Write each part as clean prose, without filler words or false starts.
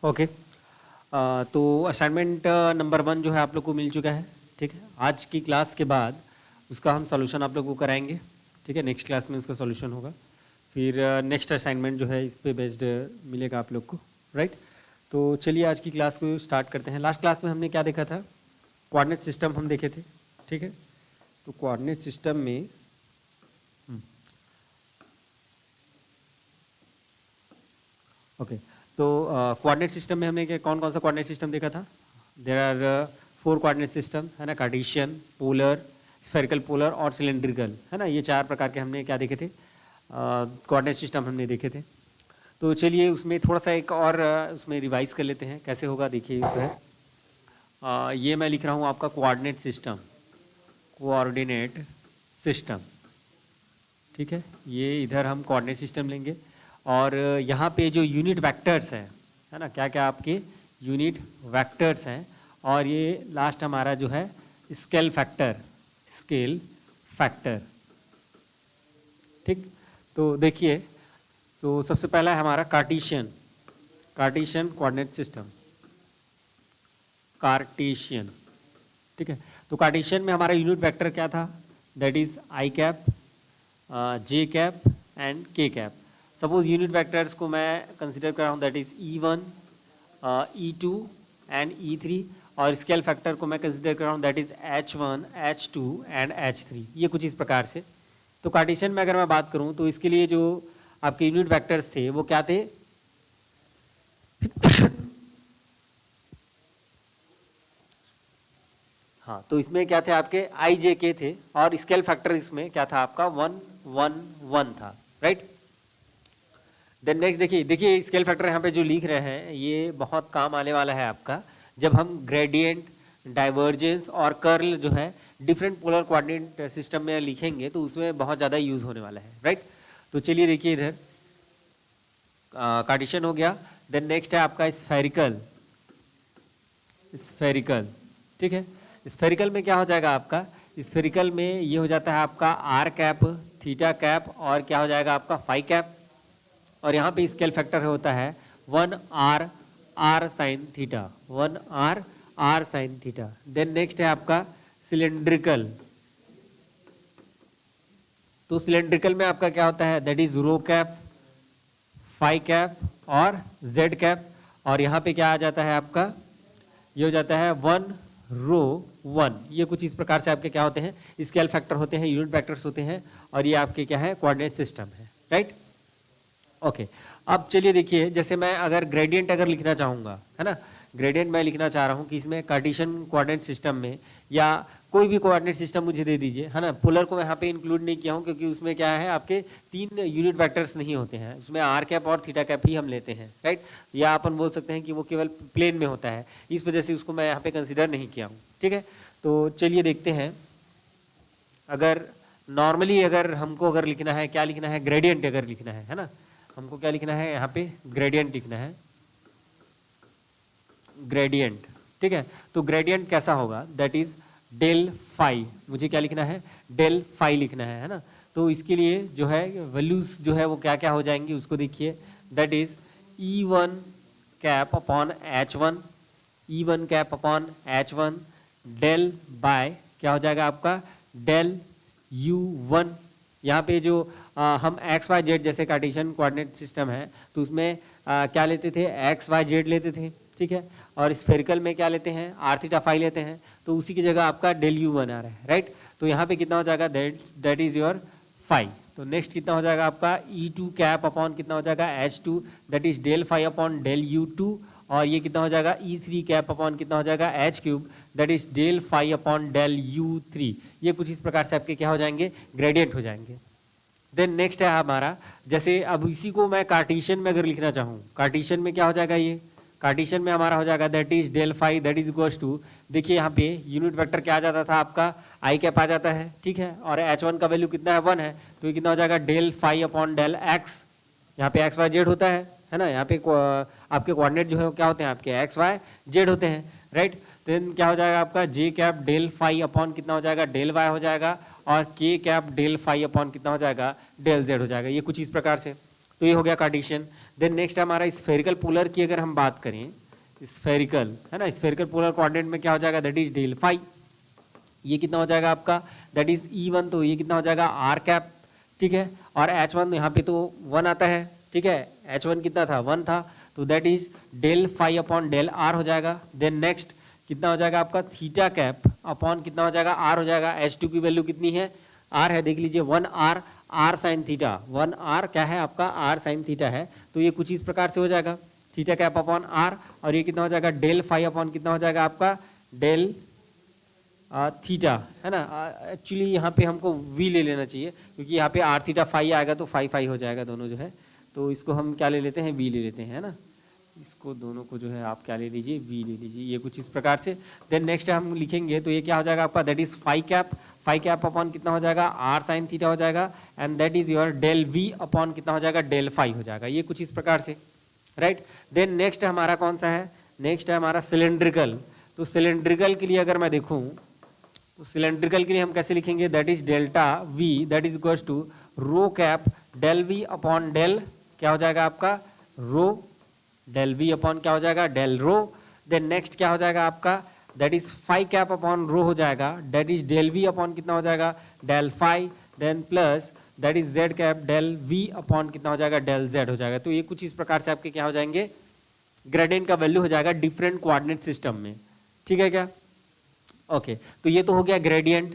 Okay. तो assignment number 1 जो है आप लोग को मिल चुका है। ठीक है, आज की क्लास के बाद उसका हम सॉल्यूशन आप लोग को कराएंगे। ठीक है, नेक्स्ट क्लास में उसका सॉल्यूशन होगा। फिर नेक्स्ट असाइनमेंट जो है इस पे बेस्ड मिलेगा आप लोग को, राइट। तो चलिए आज की क्लास को स्टार्ट करते हैं। लास्ट क्लास में हमने क्या देखा था? कोऑर्डिनेट सिस्टम हम देखे थे। ठीक है, तो कोऑर्डिनेट सिस्टम में ओके तो कोऑर्डिनेट सिस्टम में हमने कौन कौन सा कोऑर्डिनेट सिस्टम देखा था? देयर आर 4 कोऑर्डिनेट सिस्टम, है ना। कार्टेशियन, पोलर, स्फेरिकल पोलर और सिलेंड्रिकल, है ना। ये 4 प्रकार के हमने क्या देखे थे? कोऑर्डिनेट सिस्टम हमने देखे थे। तो चलिए उसमें थोड़ा सा एक और उसमें रिवाइज कर लेते हैं कैसे होगा। देखिए जो है ये मैं लिख रहा हूँ आपका कोऑर्डिनेट सिस्टम, कोऑर्डिनेट सिस्टम। ठीक है, ये इधर हम कोऑर्डिनेट सिस्टम लेंगे और यहाँ पे जो यूनिट वेक्टर्स हैं, है ना, क्या क्या आपके यूनिट वेक्टर्स हैं। और ये लास्ट हमारा जो है स्केल फैक्टर, स्केल फैक्टर। ठीक, तो देखिए, तो सबसे पहला है हमारा Cartesian, Cartesian coordinate system, Cartesian. ठीक है, तो कार्टेशियन में हमारा यूनिट वेक्टर क्या था? That is i cap, j cap and के कैप। सपोज यूनिट वेक्टर्स को मैं कंसिडर कर रहा हूँ, that is E1, E2 and E3। और स्केल फैक्टर को मैं कंसिडर कर रहा हूँ, that is H1, H2 and H3। ये कुछ इस प्रकार से। तो कार्टेशियन में अगर मैं बात करूँ तो इसके लिए जो आपके यूनिट वेक्टर्स थे वो क्या थे? हाँ, तो इसमें क्या थे आपके आई जे के थे और स्केल फैक्टर इसमें क्या था आपका 1 1 1 था, राइट। देन नेक्स्ट देखिए स्केल फैक्टर यहाँ पे जो लिख रहे हैं ये बहुत काम आने वाला है आपका, जब हम ग्रेडियंट, डाइवर्जेंस और कर्ल जो है डिफरेंट पोलर कोऑर्डिनेट सिस्टम में लिखेंगे तो उसमें बहुत ज़्यादा यूज होने वाला है, राइट। तो चलिए देखिए इधर कार्टेशियन हो गया। देन नेक्स्ट है आपका स्फेरिकल, स्फेरिकल। ठीक है, स्फेरिकल में क्या हो जाएगा आपका? स्फेरिकल में ये हो जाता है आपका आर कैप, थीटा कैप और क्या हो जाएगा आपका फाई कैप। और यहाँ पे स्केल फैक्टर होता है 1r r sine theta, 1r r sine theta. Then next है आपका सिलेंड्रिकल। तो सिलेंड्रिकल में आपका क्या होता है? That is rho cap, phi cap और जेड कैप। और यहाँ पे क्या आ जाता है आपका? ये हो जाता है 1 रो 1। ये कुछ इस प्रकार से आपके क्या होते हैं? स्केल फैक्टर होते हैं, यूनिट वेक्टर्स होते हैं और ये आपके क्या है? कोऑर्डिनेट सिस्टम है, राइट। ओके, अब चलिए देखिए, जैसे मैं अगर ग्रेडियंट अगर लिखना चाहूँगा, है ना, ग्रेडियंट मैं लिखना चाह रहा हूँ कि इसमें कार्टेशियन कोऑर्डिनेट सिस्टम में या कोई भी कोऑर्डिनेट सिस्टम मुझे दे दीजिए, है ना। पोलर को मैं यहाँ पे इंक्लूड नहीं किया हूँ क्योंकि उसमें क्या है आपके 3 यूनिट वेक्टर्स नहीं होते हैं, उसमें आर कैप और थीटा कैप ही हम लेते हैं, राइट। या अपन बोल सकते हैं कि वो केवल प्लेन में होता है, इस वजह से उसको मैं यहाँ पे कंसिडर नहीं किया हूँ। ठीक है, तो चलिए देखते हैं। अगर नॉर्मली अगर हमको अगर लिखना है, क्या लिखना है? ग्रेडियंट अगर लिखना है ना, हमको क्या लिखना है यहाँ पे? ग्रेडियंट लिखना है, ग्रेडियंट। ठीक है, तो ग्रेडियंट कैसा होगा? That is del phi. मुझे क्या लिखना है? डेल फाई लिखना है ना। तो इसके लिए जो है वैल्यूज जो है वो क्या क्या हो जाएंगी उसको देखिए। That is E1 cap upon H1, E1 cap upon H1 del by क्या हो जाएगा आपका? Del U1। यहाँ पे जो हम एक्स वाई जेड जैसे कार्टेशियन कोऑर्डिनेट सिस्टम है तो उसमें क्या लेते थे? एक्स वाई जेड लेते थे, ठीक है। और स्फेरिकल में क्या लेते हैं? आर थीटा फाई लेते हैं, तो उसी की जगह आपका डेल U1 आ रहा है, राइट। तो यहाँ पे कितना हो जाएगा? That is your phi. तो नेक्स्ट कितना हो जाएगा आपका? E2 कैप अपॉन कितना हो जाएगा? H2 that is del phi upon del U2। और ये कितना हो जाएगा? E3 कैप अपॉन कितना हो जाएगा? H cube that is del phi upon del U3। ये कुछ इस प्रकार से आपके क्या हो जाएंगे? ग्रेडियंट हो जाएंगे। देन नेक्स्ट है हमारा, जैसे अब इसी को मैं कार्टेशियन में अगर लिखना चाहूँ, कार्टेशियन में क्या हो जाएगा? ये कार्टेशियन में हमारा हो जाएगा that is del phi that is equals to, देखिए यहाँ पे यूनिट वेक्टर क्या आ जाता था आपका? आई कैप आ जाता है, ठीक है। और H1 का वैल्यू कितना है? 1 है, तो ये कितना हो जाएगा? Del phi upon del x. यहाँ पे एक्स वाई जेड होता है ना। यहाँ पे आपके कोऑर्डिनेट जो है क्या होते हैं? आपके एक्स वाई जेड होते हैं, राइट। देन क्या हो जाएगा आपका? जे कैप डेल फाई अपॉन कितना हो जाएगा? डेल वाई हो जाएगा। और के कैप डेल फाई अपॉन कितना हो जाएगा? डेल जेड हो जाएगा। ये कुछ इस प्रकार से। तो ये हो गया कार्टेशियन। देन नेक्स्ट हमारा स्फेरिकल पोलर की अगर हम बात करें स्फेरिकल, है ना, स्फेरिकल पोलर कोऑर्डिनेट में क्या हो जाएगा, दैट इज डेल फाई। ये कितना हो जाएगा आपका, दैट इज E1, तो ये कितना हो जाएगा आर कैप, ठीक है। और H1 यहाँ पे तो 1 आता है, ठीक है, H1 कितना था, 1 था, तो that is del phi upon del r हो जाएगा। देन नेक्स्ट कितना हो जाएगा आपका थीटा कैप अपॉन कितना हो जाएगा आर हो जाएगा। H2 की वैल्यू कितनी है, आर है, देख लीजिए 1 r, r sine theta, 1 r क्या है आपका, आर साइन थीटा है, तो ये कुछ इस प्रकार से हो जाएगा थीटा कैप अपॉन आर। और ये कितना हो जाएगा डेल फाई अपॉन कितना हो जाएगा आपका डेल थीटा, है ना। एक्चुअली यहाँ पे हमको वी ले लेना चाहिए, क्योंकि यहाँ पे आर थीटा फाई आएगा तो फाई फाई हो जाएगा दोनों जो है, तो इसको हम क्या ले लेते हैं, वी ले लेते हैं, है ना। इसको दोनों को जो है आप क्या ले लीजिए, वी ले लीजिए, ये कुछ इस प्रकार से। देन नेक्स्ट हम लिखेंगे तो ये क्या हो जाएगा आपका, that is phi cap upon कितना हो जाएगा आर साइन थीटा हो जाएगा, and that is your del v upon कितना हो जाएगा डेल फाई हो जाएगा, ये कुछ इस प्रकार से, राइट। देन नेक्स्ट हमारा कौन सा है, नेक्स्ट है हमारा सिलेंड्रिकल। तो सिलेंड्रिकल के लिए अगर मैं देखूँ तो सिलेंड्रिकल के लिए हम कैसे लिखेंगे, that is delta v that is equals to rho cap del v upon del क्या हो जाएगा आपका रो, डेल वी अपॉन क्या हो जाएगा डेल रो। देन नेक्स्ट क्या हो जाएगा आपका, that is phi cap upon rho हो जाएगा, that is del v upon कितना हो जाएगा del phi, then plus that is z cap del v upon कितना हो जाएगा डेल जेड हो जाएगा। तो ये कुछ इस प्रकार से आपके क्या हो जाएंगे, ग्रेडियंट का वैल्यू हो जाएगा डिफरेंट कोऑर्डिनेट सिस्टम में, ठीक है क्या। ओके तो ये तो हो गया ग्रेडियंट,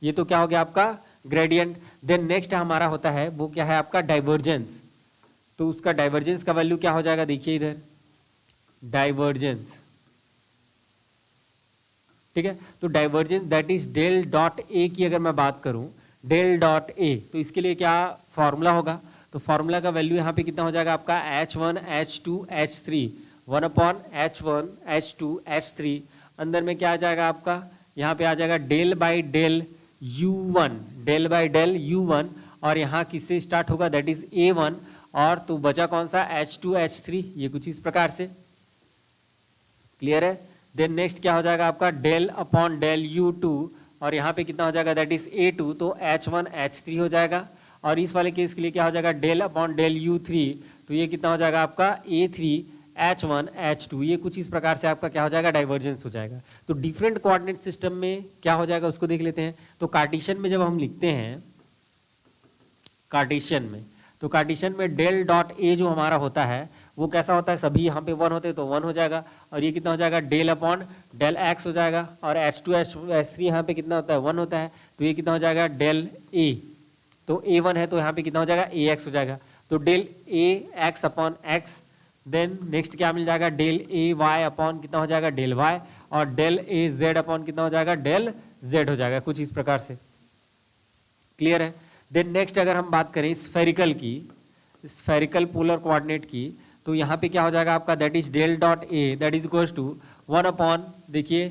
ये तो क्या हो गया आपका ग्रेडियंट। देन नेक्स्ट हमारा होता है वो क्या है आपका डाइवर्जेंस। तो उसका डाइवर्जेंस का वैल्यू क्या हो जाएगा, देखिए इधर डाइवर्जेंस, ठीक है। तो divergence that is del dot a की अगर मैं बात करूं, डेल डॉट ए, तो इसके लिए क्या फॉर्मूला होगा, तो फॉर्मूला का वैल्यू यहाँ पे कितना हो जाएगा आपका H1 H2 H3 1 upon H1 H2 H3, अंदर में क्या आ जाएगा आपका, यहाँ पे आ जाएगा del by del U1, del by del U1, और यहाँ किससे स्टार्ट होगा, दैट इज A1, और तो बचा कौन सा H2 H3, ये कुछ इस प्रकार से, क्लियर है। देन नेक्स्ट क्या हो जाएगा आपका डेल अपॉन डेल U2, और यहाँ पे कितना हो जाएगा दैट इज A2, तो H1 H3 हो जाएगा। और इस वाले केस के लिए क्या हो जाएगा डेल अपॉन डेल U3, तो ये कितना हो जाएगा आपका A3 H1 H2, ये कुछ इस प्रकार से आपका क्या हो जाएगा डाइवर्जेंस हो जाएगा। तो डिफरेंट कोऑर्डिनेट सिस्टम में क्या हो जाएगा उसको देख लेते हैं। तो कार्टेशियन में जब हम लिखते हैं कार्टेशियन में, तो कार्टेशियन में डेल डॉट ए जो हमारा होता है वो कैसा होता है, सभी यहाँ पे 1 होते हैं तो 1 हो जाएगा, और ये कितना हो जाएगा डेल अपॉन डेल एक्स हो जाएगा, और H2 H3 यहाँ पे कितना होता है 1 होता है, तो ये कितना हो जाएगा डेल ए, तो A1 है तो यहाँ पे कितना हो जाएगा AX हो जाएगा, तो del AX upon x. Then next क्या मिल जाएगा डेल AY अपॉन कितना हो जाएगा डेल Y, और डेल AZ अपॉन कितना हो जाएगा डेल Z हो जाएगा, कुछ इस प्रकार से, क्लियर है। देन नेक्स्ट अगर हम बात करें स्फेरिकल की, स्फेरिकल पोलर कोऑर्डिनेट की, तो यहाँ पे क्या हो जाएगा आपका that is del dot a that is equals to 1 upon देखिए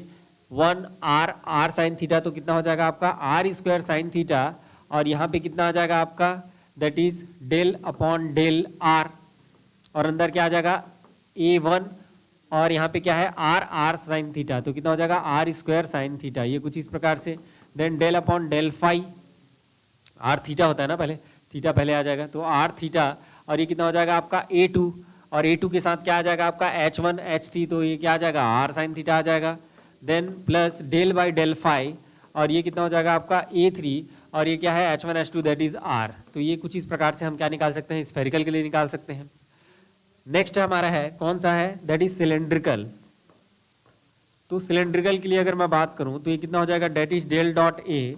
1 आर साइन थीटा, तो कितना हो जाएगा आपका आर स्क्वायर साइन थीटा, और यहाँ पे कितना आ जाएगा आपका that is del upon del r, और अंदर क्या आ जाएगा A1, और यहाँ पे क्या है आर साइन थीटा, तो कितना हो जाएगा आर स्क्वायर साइन थीटा, ये कुछ इस प्रकार से। Then del upon del phi, r theta होता है ना पहले, थीटा पहले आ जाएगा, तो आर थीटा, और ये कितना हो जाएगा आपका A2, और A2 के साथ क्या आ जाएगा आपका H1 H3, तो ये क्या आ जाएगा आर साइन थीटा आ जाएगा। Then plus del by del phi, और ये कितना हो जाएगा आपका A3, और ये क्या है H1 H2 that is are. तो ये कुछ इस प्रकार से हम क्या निकाल सकते हैं, स्फेरिकल के लिए निकाल सकते हैं। नेक्स्ट हमारा है कौन सा है दैट इज सिलेंड्रिकल। तो सिलेंड्रिकल के लिए अगर मैं बात करूं तो ये कितना हो जाएगा that is del dot a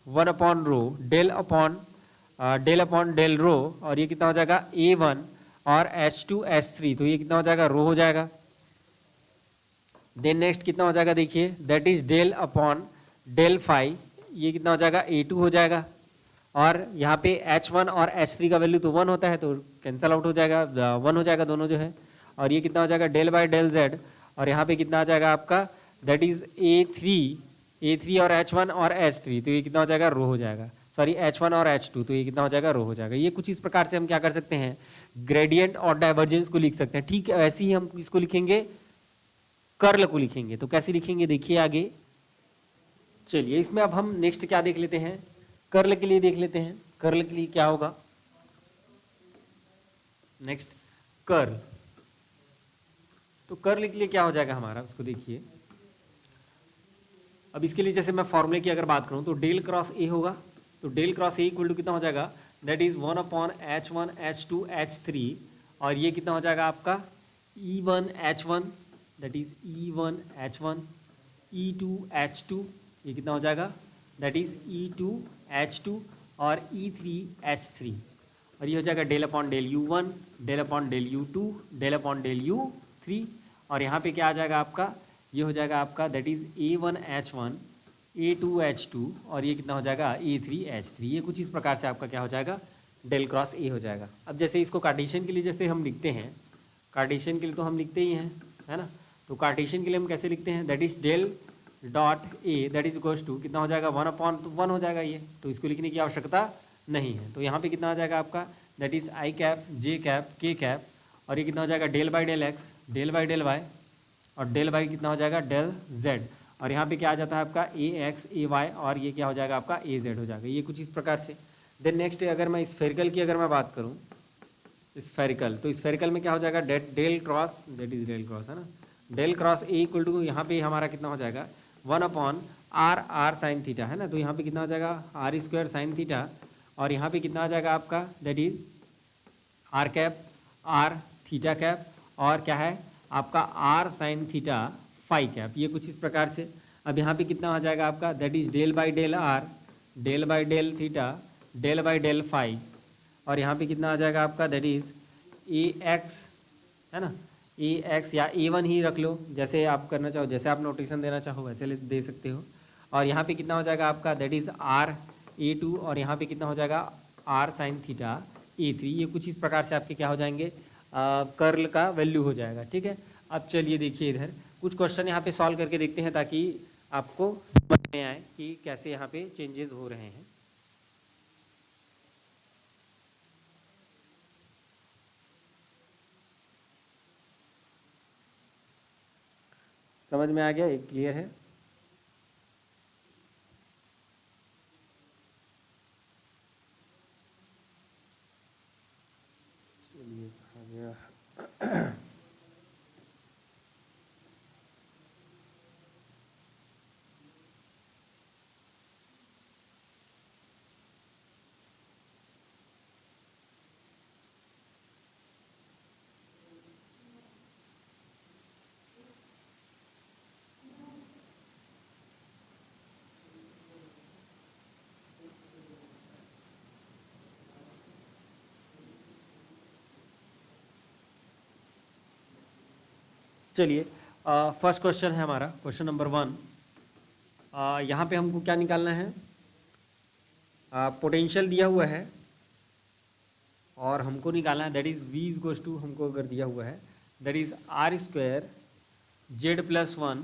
1 upon rho del upon del rho, और ये कितना हो जाएगा A1 और H2 H3, तो ये कितना हो जाएगा रो हो जाएगा। देन नेक्स्ट कितना हो जाएगा देखिए that is del upon del phi, ये कितना हो जाएगा A2 हो जाएगा, और यहाँ पे H1 और H3 का वैल्यू तो 1 होता है तो कैंसल आउट हो जाएगा, 1 हो जाएगा दोनों जो है, और ये कितना हो जाएगा डेल बाई डेल Z, और यहाँ पे कितना आ जाएगा आपका दैट इज A3 और H1 और H3, तो ये कितना हो जाएगा रो हो जाएगा, सॉरी H1 और H2, तो ये कितना हो जाएगा रो हो जाएगा। ये कुछ इस प्रकार से हम क्या कर सकते हैं ग्रेडियंट और डाइवर्जेंस को लिख सकते हैं। ठीक है, ऐसे ही हम इसको लिखेंगे कर्ल को लिखेंगे, तो कैसे लिखेंगे देखिए आगे। चलिए इसमें अब हम नेक्स्ट क्या देख लेते हैं, कर्ल के लिए देख लेते हैं। कर्ल के लिए क्या होगा नेक्स्ट कर्ल, तो कर्ल के लिए क्या हो जाएगा हमारा, उसको देखिए। अब इसके लिए जैसे मैं फॉर्मूले की अगर बात करूं तो डेल क्रॉस ए होगा, तो del cross a equal to कितना हो जाएगा, that is 1/H1 H2 H3, और ये कितना हो जाएगा आपका E1 H1, that is E1 H1, E2 H2, ये कितना हो जाएगा, दैट इज E2 H2, और E3 H3, और ये हो जाएगा del upon del U1, del upon del U2, del upon del U3, और यहाँ पे क्या आ जाएगा आपका, ये हो जाएगा आपका that is A1 H1, A2 H2, और ये कितना हो जाएगा A3 H3। ये कुछ इस प्रकार से आपका क्या हो जाएगा, डेल क्रॉस ए हो जाएगा। अब जैसे इसको कार्टेशियन के लिए जैसे हम लिखते हैं, कार्टेशियन के लिए तो हम लिखते ही हैं, है ना, तो कार्टेशियन के लिए हम कैसे लिखते हैं, that is del dot a that is equals to कितना हो जाएगा 1/1 हो जाएगा ये, तो इसको लिखने की आवश्यकता नहीं है। तो यहाँ पे कितना हो जाएगा आपका, that is i cap j cap k cap, और ये कितना हो जाएगा del by del x, del by del y, और डेल बाई कितना हो जाएगा डेल जेड, और यहाँ पे क्या आ जाता है आपका ए एक्स ए वाई, और ये क्या हो जाएगा आपका ए जेड हो जाएगा। ये कुछ इस प्रकार से। देन नेक्स्ट अगर मैं स्फेरिकल की अगर मैं बात करूँ, स्फेरिकल, तो स्फेरिकल में क्या हो जाएगा, del cross, that is del cross, है ना, del cross a equal to यहाँ पे हमारा कितना हो जाएगा 1/r साइन थीटा, है ना, तो यहाँ पे कितना हो जाएगा r² साइन थीटा, और यहाँ पे कितना आ जाएगा आपका that is r cap r theta cap, और क्या है आपका r sine theta phi cap, ये कुछ इस प्रकार से। अब यहाँ पे कितना आ जाएगा आपका that is del by del r, del by del theta, del by del phi, और यहाँ पे कितना आ जाएगा आपका दैट इज ए एक्स, है ना, ए एक्स या A1 ही रख लो, जैसे आप करना चाहो, जैसे आप नोटेशन देना चाहो वैसे दे सकते हो। और यहाँ पे कितना हो जाएगा आपका दैट इज R(A2), और यहाँ पे कितना हो जाएगा R साइन थीटा A3। ये कुछ इस प्रकार से आपके क्या हो जाएंगे, कर्ल का वैल्यू हो जाएगा। ठीक है, अब चलिए देखिए इधर कुछ क्वेश्चन यहाँ पे सॉल्व करके देखते हैं ताकि आपको समझ में आए कि कैसे यहाँ पे चेंजेस हो रहे हैं। समझ में आ गया, एक क्लियर है। चलिए आ गया। चलिए फर्स्ट क्वेश्चन है हमारा, क्वेश्चन नंबर 1। यहाँ पे हमको क्या निकालना है, पोटेंशियल दिया हुआ है और हमको निकालना है that is V equals to, हमको अगर दिया हुआ है दैट इज R² Z+1,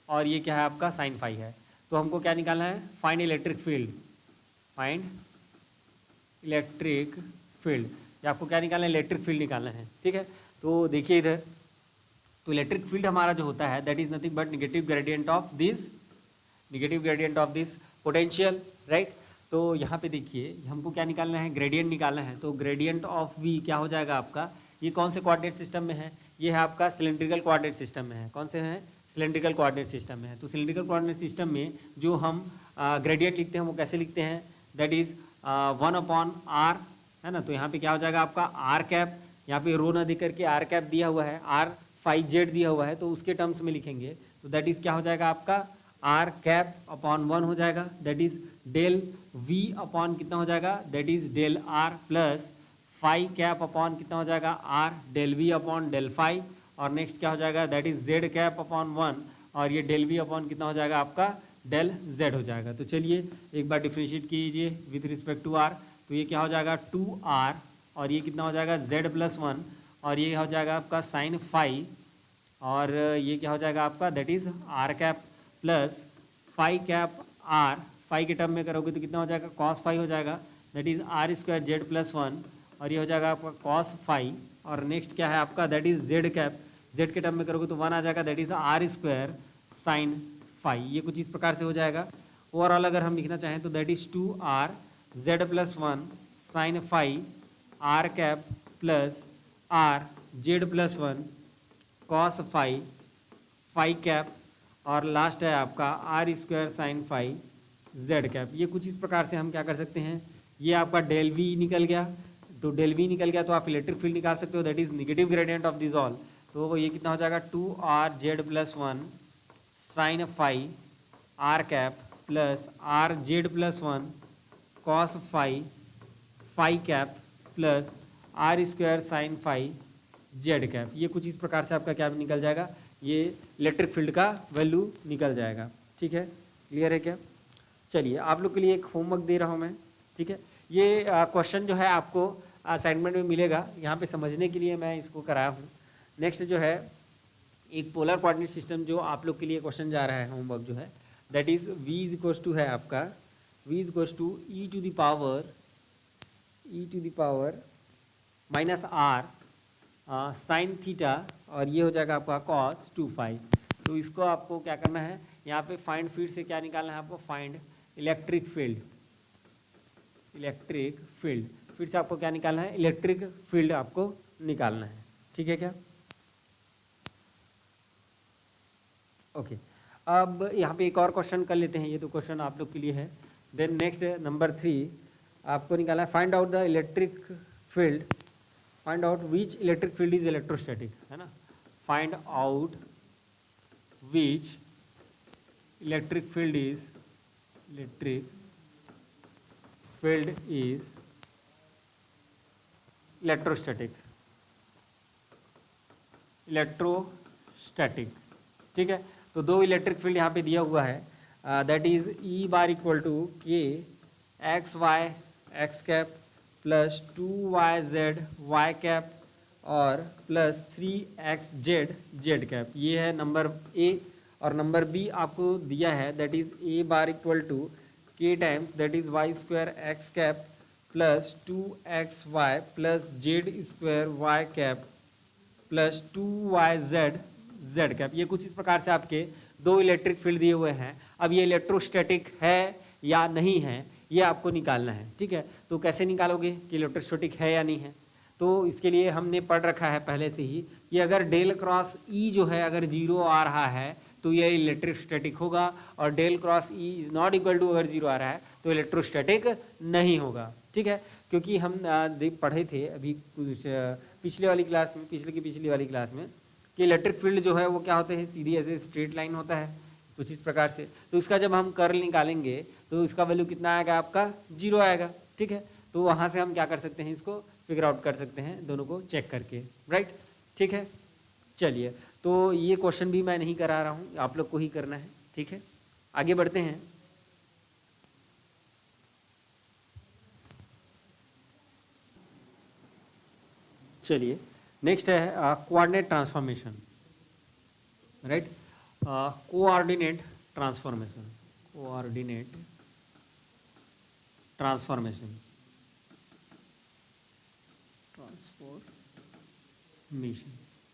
और ये क्या है आपका साइन फाई है। तो हमको क्या निकालना है, find electric field, find electric field, या आपको क्या निकालना है, इलेक्ट्रिक फील्ड निकालना है। ठीक है, तो देखिए इधर, तो इलेक्ट्रिक फील्ड हमारा जो होता है that is nothing but negative gradient of this potential, right. तो यहाँ पे देखिए हमको क्या निकालना है, ग्रेडियंट निकालना है। तो ग्रेडियंट ऑफ V क्या हो जाएगा आपका, ये कौन से कोऑर्डिनेट सिस्टम में है, ये है आपका सिलेंड्रिकल कोऑर्डिनेट सिस्टम में है। कौन से हैं, सिलेंड्रिकल कोऑर्डिनेट सिस्टम में है। तो सिलेंड्रिकल कोऑर्डिनेट सिस्टम में जो हम ग्रेडियंट लिखते हैं वो कैसे लिखते हैं, दैट इज 1/r, है ना। तो यहाँ पे क्या हो जाएगा आपका r कैप, यहाँ पे रो ना दे करके r कैप दिया हुआ है, r फाई जेड दिया हुआ है, तो उसके टर्म्स में लिखेंगे। तो दैट इज क्या हो जाएगा आपका r कैप अपॉन 1 हो जाएगा, that is del V upon कितना हो जाएगा, that is del r plus phi cap upon कितना हो जाएगा r del V upon del phi, और नेक्स्ट क्या हो जाएगा that is z cap upon 1, और ये डेल V अपॉन कितना हो जाएगा आपका डेल z हो जाएगा। तो चलिए एक बार डिफ्रेंशिएट कीजिए विथ रिस्पेक्ट टू r, तो ये क्या हो जाएगा 2r, और ये कितना हो जाएगा z+1, और ये हो जाएगा आपका साइन फाई, और ये क्या हो जाएगा आपका that is r cap plus phi cap r, phi के टर्म में करोगे तो कितना हो जाएगा कॉस फाई हो जाएगा, दैट इज R² Z+1, और ये हो जाएगा आपका कॉस फाई, और नेक्स्ट क्या है आपका that is z cap, z के टर्म में करोगे तो 1 आ जाएगा, that is R² sine phi. ये कुछ इस प्रकार से हो जाएगा। ओवरऑल अगर हम लिखना चाहें तो that is 2R Z+1 sine phi R cap plus R Z+1 cos phi phi cap, और लास्ट है आपका are square sine phi z cap. ये कुछ इस प्रकार से हम क्या कर सकते हैं, ये आपका डेल वी निकल गया, तो डेल वी निकल गया तो आप इलेक्ट्रिक फील्ड निकाल सकते हो, that is negative gradient of this all. तो ये कितना हो जाएगा 2r z+1 sine phi r cap plus rz+1 cos phi phi cap plus r square sine phi z cap. ये कुछ इस प्रकार से आपका क्या निकल जाएगा, ये इलेक्ट्रिक फील्ड का वैल्यू निकल जाएगा। ठीक है, क्लियर है क्या? चलिए आप लोग के लिए एक होमवर्क दे रहा हूँ मैं। ठीक है, ये क्वेश्चन जो है आपको असाइनमेंट में मिलेगा, यहाँ पे समझने के लिए मैं इसको कराया हूँ। नेक्स्ट जो है एक पोलर कोऑर्डिनेट सिस्टम जो आप लोग के लिए क्वेश्चन जा रहा है होमवर्क जो है, that is v is equals to है आपका v is equals to e to the power minus r sine theta, और ये हो जाएगा आपका cos 2 फाई। तो इसको आपको क्या करना है, यहाँ पे फाइंड फील्ड से क्या निकालना है आपको, फाइंड इलेक्ट्रिक फील्ड। फिर से आपको क्या निकालना है, इलेक्ट्रिक फील्ड आपको निकालना है। ठीक है क्या? ओके, अब यहाँ पे एक और क्वेश्चन कर लेते हैं, ये तो क्वेश्चन आप लोग के लिए है। देन नेक्स्ट नंबर 3 आपको निकालना है, find out the electric field, find out which electric field is electrostatic, है ना। Find out which electric field is electrostatic. ठीक है, तो दो इलेक्ट्रिक फील्ड यहाँ पे दिया हुआ है, that is E bar equal to K X Y X cap plus 2yz Y cap और प्लस 3xz जेड कैप। ये है नंबर ए, और नंबर बी आपको दिया है that is A bar equal to K times that is Y square X cap plus 2xy plus Z square Y cap plus 2yz Z cap. ये कुछ इस प्रकार से आपके दो इलेक्ट्रिक फील्ड दिए हुए हैं। अब ये इलेक्ट्रोस्टैटिक है या नहीं है ये आपको निकालना है। ठीक है, तो कैसे निकालोगे कि इलेक्ट्रोस्टैटिक है या नहीं है, तो इसके लिए हमने पढ़ रखा है पहले से ही कि अगर डेल क्रॉस ई जो है अगर 0 आ रहा है तो ये इलेक्ट्रोस्टैटिक होगा, और del cross e is not equal to अगर 0 आ रहा है तो इलेक्ट्रोस्टैटिक नहीं होगा। ठीक है, क्योंकि हम पढ़े थे अभी कुछ पिछले वाली क्लास में, पिछली वाली क्लास में कि इलेक्ट्रिक फील्ड जो है वो क्या होते हैं, सीधी ऐसे स्ट्रेट लाइन होता है कुछ इस प्रकार से। तो इसका जब हम कर्ल निकालेंगे तो इसका वैल्यू कितना आएगा, आपका 0 आएगा। ठीक है, तो वहाँ से हम क्या कर सकते हैं, इसको फिगर आउट कर सकते हैं दोनों को चेक करके, राइट। ठीक है, चलिए तो ये क्वेश्चन भी मैं नहीं करा रहा हूँ, आप लोग को ही करना है। ठीक है, आगे बढ़ते हैं। चलिए नेक्स्ट है coordinate transformation, right. Coordinate transformation,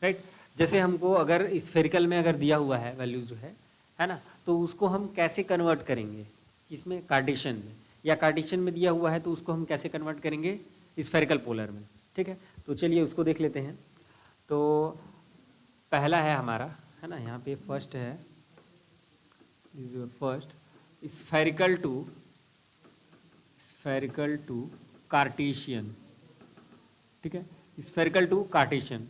right. जैसे हमको अगर स्फेरिकल में अगर दिया हुआ है वैल्यू जो है ना, तो उसको हम कैसे कन्वर्ट करेंगे, इसमें कार्टेशियन में, या कार्टेशियन में दिया हुआ है तो उसको हम कैसे कन्वर्ट करेंगे स्फेरिकल पोलर में। ठीक है, तो चलिए उसको देख लेते हैं। तो पहला है हमारा, है ना, यहाँ पे फर्स्ट है, this your first spherical to cartesian. ठीक है, स्फेरिकल टू कार्टेशियन,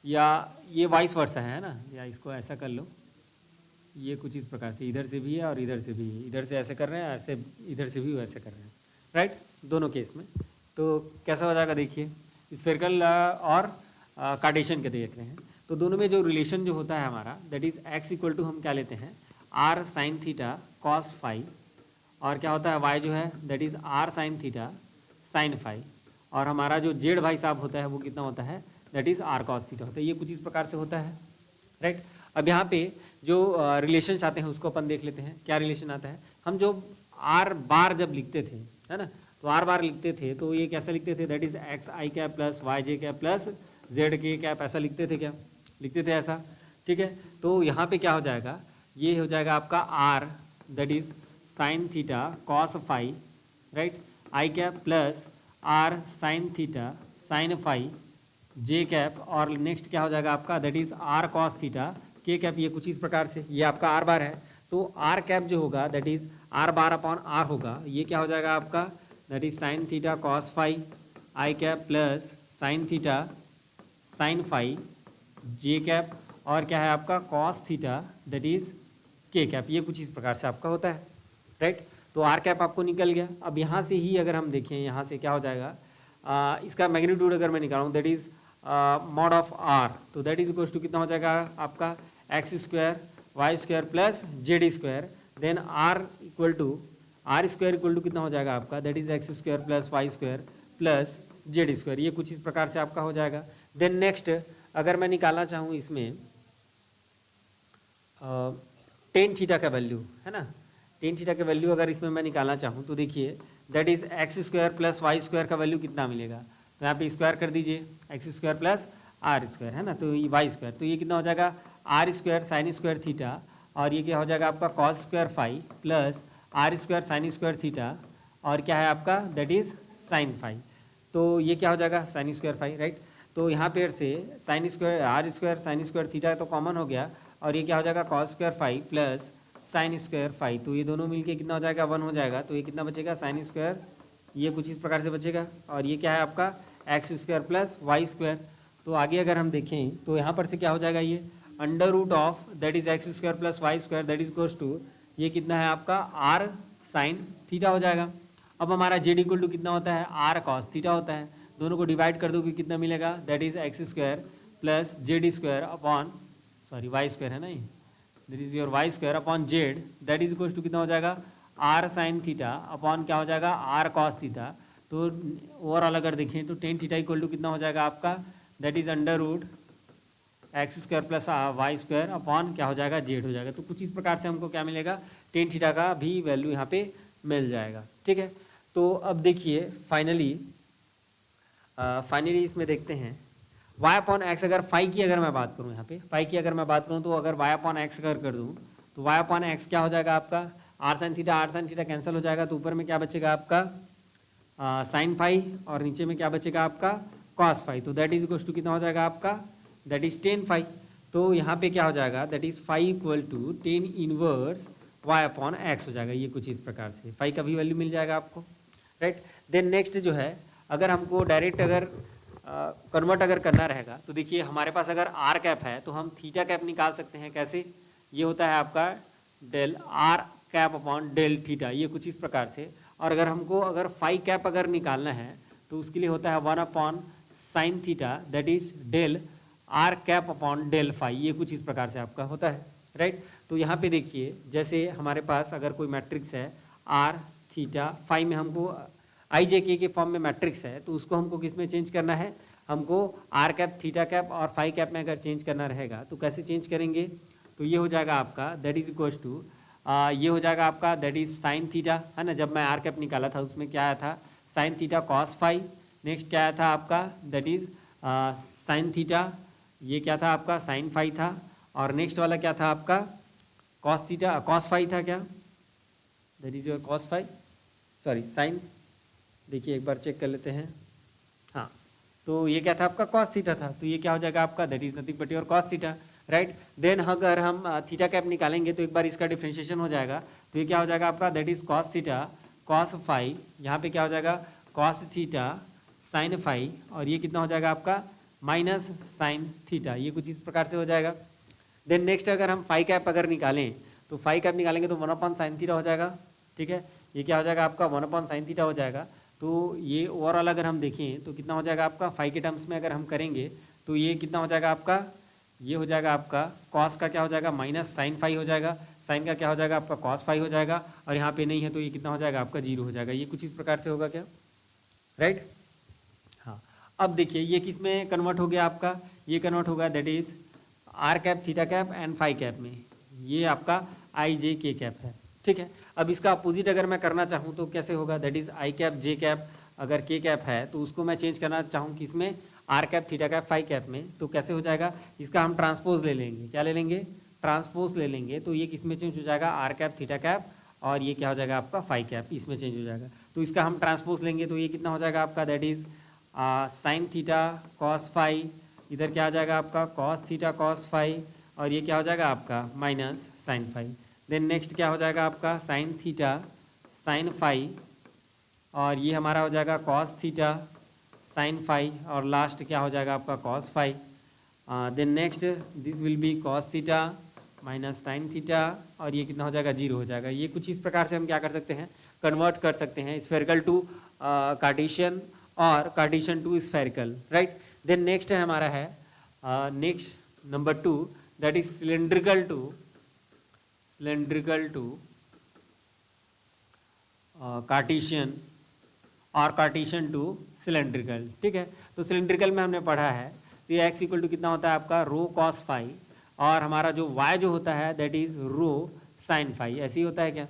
या ये वाइस वर्सा है ना, या इसको ऐसा कर लो, ये कुछ इस प्रकार से इधर से भी है और इधर से भी है, इधर से ऐसे कर रहे हैं, ऐसे इधर से भी वैसे कर रहे हैं, राइट, दोनों केस में। तो कैसा हो जाएगा देखिए, स्फेरिकल और कार्टेशियन के देख रहे हैं, तो दोनों में जो रिलेशन जो होता है हमारा that is x equal to हम क्या लेते हैं r sine theta cos phi, और क्या होता है वाई जो है that is r sine theta sine phi, और हमारा जो जेड भाई साहब होता है वो कितना होता है that is r cos theta होता है। ये कुछ इस प्रकार से होता है, राइट। अब यहाँ पे जो रिलेशंस आते हैं उसको अपन देख लेते हैं। क्या रिलेशन आता है, हम जो आर बार जब लिखते थे, है ना, तो आर बार लिखते थे तो ये कैसा लिखते थे that is x I cap plus y J cap plus z k cap, ऐसा लिखते थे, क्या लिखते थे ऐसा। ठीक है, तो यहाँ पे क्या हो जाएगा, ये हो जाएगा आपका r that is sine theta cos phi, right, i cap plus r sine theta sine phi j cap और नेक्स्ट क्या हो जाएगा आपका that is r cos theta k cap, ये कुछ इस प्रकार से, ये आपका आर बार है। तो आर कैप जो होगा that is r bar upon r होगा, ये क्या हो जाएगा आपका that is sine theta cos phi i cap plus sine theta sine phi j cap और क्या है आपका cos theta that is k cap, ये कुछ इस प्रकार से आपका होता है, राइट। तो आर कैप आपको निकल गया। अब यहाँ से ही अगर हम देखें, यहाँ से क्या हो जाएगा इसका मैग्नीट्यूड अगर मैं निकालूँ that is mod of r, तो दैट इज इक्वल्स टू कितना हो जाएगा आपका x square y square plus Z square, then r square equal to कितना हो जाएगा आपका that is x square plus Y square plus Z square, ये कुछ इस प्रकार से आपका हो जाएगा। देन नेक्स्ट अगर मैं निकालना चाहूँ इसमें टेन थीटा का वैल्यू है ना, टेन थीटा का वैल्यू अगर इसमें मैं निकालना चाहूँ तो देखिए that is x square plus Y square का वैल्यू कितना मिलेगा, तो यहाँ पे स्क्वायर कर दीजिए x square plus r square है ना, तो ये वाई स्क्वायर, तो ये कितना हो जाएगा r square sine square theta और ये क्या हो जाएगा आपका cos square phi plus r square sine square theta और क्या है आपका दैट इज साइन फाई, तो ये क्या हो जाएगा साइन स्क्वायर फाई, राइट। तो यहाँ पे से sine square r square sine square theta तो कॉमन हो गया और ये क्या हो जाएगा cos square phi plus sine square phi, तो ये दोनों मिलके कितना हो जाएगा 1 हो जाएगा, तो ये कितना बचेगा साइन स्क्वायर, ये कुछ इस प्रकार से बचेगा और ये क्या है आपका x square plus Y square. तो आगे अगर हम देखें तो यहाँ पर से क्या हो जाएगा ये under root of that is x square plus Y square that is equals to ये कितना है आपका आर साइन थीटा हो जाएगा। अब हमारा जेड इक्वल टू कितना होता है आर कॉस थीटा होता है, दोनों को डिवाइड कर दोगे कितना मिलेगा that is x square plus Z square upon sorry y square है ना, ये that is your y square upon z that is equals to कितना हो जाएगा आर साइन थीटा अपॉन क्या हो जाएगा आर कॉस थीटा। तो ओवरऑल अगर देखें तो टेन थीटा इक्वल टू कितना हो जाएगा आपका that is under root x square plus Y square upon क्या हो जाएगा जेड हो जाएगा। तो कुछ इस प्रकार से हमको क्या मिलेगा टेन थीटा का भी वैल्यू यहाँ पे मिल जाएगा, ठीक है। तो अब देखिए फाइनली इसमें देखते हैं वाई अपॉन एक्स, अगर फाई की अगर मैं बात करूँ यहाँ पे फाई की अगर मैं बात करूँ तो अगर वाई अपॉन एक्स अगर कर दूँ तो वाई अपॉन एक्स क्या हो जाएगा आपका आर साइन थीटा कैंसिल हो जाएगा, तो ऊपर में क्या बचेगा आपका साइन फाई और नीचे में क्या बचेगा आपका कॉस फाई, तो दैट इज इक्वल टू कितना हो जाएगा आपका दैट इज टेन फाई। तो यहाँ पे क्या हो जाएगा that is phi equal to tan inverse Y upon x हो जाएगा, ये कुछ इस प्रकार से फाई का भी वैल्यू मिल जाएगा आपको, राइट। देन नेक्स्ट जो है अगर हमको डायरेक्ट अगर कन्वर्ट अगर करना रहेगा तो देखिए हमारे पास अगर आर कैप है तो हम थीटा कैप निकाल सकते हैं, कैसे, ये होता है आपका del r cap upon del theta, ये कुछ इस प्रकार से। और अगर हमको अगर फाई कैप अगर निकालना है तो उसके लिए होता है 1 upon sine theta that is del r cap upon del phi, ये कुछ इस प्रकार से आपका होता है, राइट। तो यहाँ पे देखिए जैसे हमारे पास अगर कोई मैट्रिक्स है आर थीटा फाई में हमको आई जे के फॉर्म में मैट्रिक्स है तो उसको हमको किस में चेंज करना है, हमको आर कैप थीटा कैप और फाई कैप में अगर चेंज करना रहेगा तो कैसे चेंज करेंगे, तो ये हो जाएगा आपका दैट इज इक्वल्स टू ये हो जाएगा आपका दैट इज साइन थीटा है ना, जब मैं आर कैप निकाला था उसमें क्या आया था sine theta cos phi, next क्या आया था आपका दैट इज साइन थीटा, ये क्या था आपका साइन फाई था और नेक्स्ट वाला क्या था आपका कॉस थीटा कॉस फाई था, क्या that is your cos phi sorry sine, देखिए एक बार चेक कर लेते हैं, हाँ तो ये क्या था आपका कॉस थीटा था, तो ये क्या हो जाएगा आपका that is nothing but your cos theta, right. Then अगर हम थीटा कैप निकालेंगे तो एक बार इसका डिफ्रेंशिएशन हो जाएगा, तो ये क्या हो जाएगा आपका that is cos theta cos phi, यहाँ पे क्या हो जाएगा कॉस थीटा साइन फाई और ये कितना हो जाएगा आपका माइनस साइन थीटा, ये कुछ इस प्रकार से हो जाएगा। देन नेक्स्ट अगर हम फाई कैप अगर निकालें तो फाई कैप निकालेंगे तो 1 अपॉन साइन थीटा हो जाएगा, ठीक है, ये क्या हो जाएगा आपका 1 अपॉन साइन थीटा हो जाएगा। तो ये ओवरऑल अगर हम देखें तो कितना हो जाएगा आपका फाई के टर्म्स में अगर हम करेंगे तो ये कितना हो जाएगा आपका, ये हो जाएगा आपका कॉस का क्या हो जाएगा माइनस साइन फाई हो जाएगा, साइन का क्या हो जाएगा आपका कॉस फाई हो जाएगा और यहाँ पे नहीं है तो ये कितना हो जाएगा आपका 0 हो जाएगा, ये कुछ इस प्रकार से होगा क्या, राइट। हाँ अब देखिए ये किस में कन्वर्ट हो गया आपका, ये कन्वर्ट होगा that is R cap theta cap and phi cap में, ये आपका आई जे के कैप है, ठीक है। अब इसका अपोजिट अगर मैं करना चाहूँ तो कैसे होगा that is i cap j cap, अगर के कैप है तो उसको मैं चेंज करना चाहूँ किसमें R cap theta cap phi cap में, तो कैसे हो जाएगा, इसका हम ट्रांसपोज ले लेंगे, क्या ले लेंगे ट्रांसपोज ले लेंगे, तो ये किस में चेंज हो जाएगा आर कैप थीटा कैप और ये क्या हो जाएगा आपका फाई कैप, इसमें चेंज हो जाएगा। तो इसका हम ट्रांसपोज लेंगे तो ये कितना हो जाएगा आपका that is sine theta cos phi, इधर क्या आ जाएगा आपका कॉस थीटा कॉस फाई, और ये क्या हो जाएगा आपका minus sine phi. Then next क्या हो जाएगा आपका साइन थीटा साइन फाई, और ये हमारा हो जाएगा कॉस थीटा साइन फाई, और लास्ट क्या हो जाएगा आपका cos phi. Then next this will be cos theta minus sine theta, और ये कितना हो जाएगा जीरो हो जाएगा। ये कुछ इस प्रकार से हम क्या कर सकते हैं कन्वर्ट कर सकते हैं स्फेरिकल टू कार्टेशियन और Cartesian to spherical, right. Then next है हमारा है next number 2, that is cylindrical to Cartesian और कार्टेशियन टू सिलेंड्रिकल, ठीक है। तो सिलेंड्रिकल में हमने पढ़ा है तो ये एक्स इक्वल टू कितना होता है आपका रो कॉस फाई, और हमारा जो वाई जो होता है that is rho sine phi, ऐसे ही होता है क्या,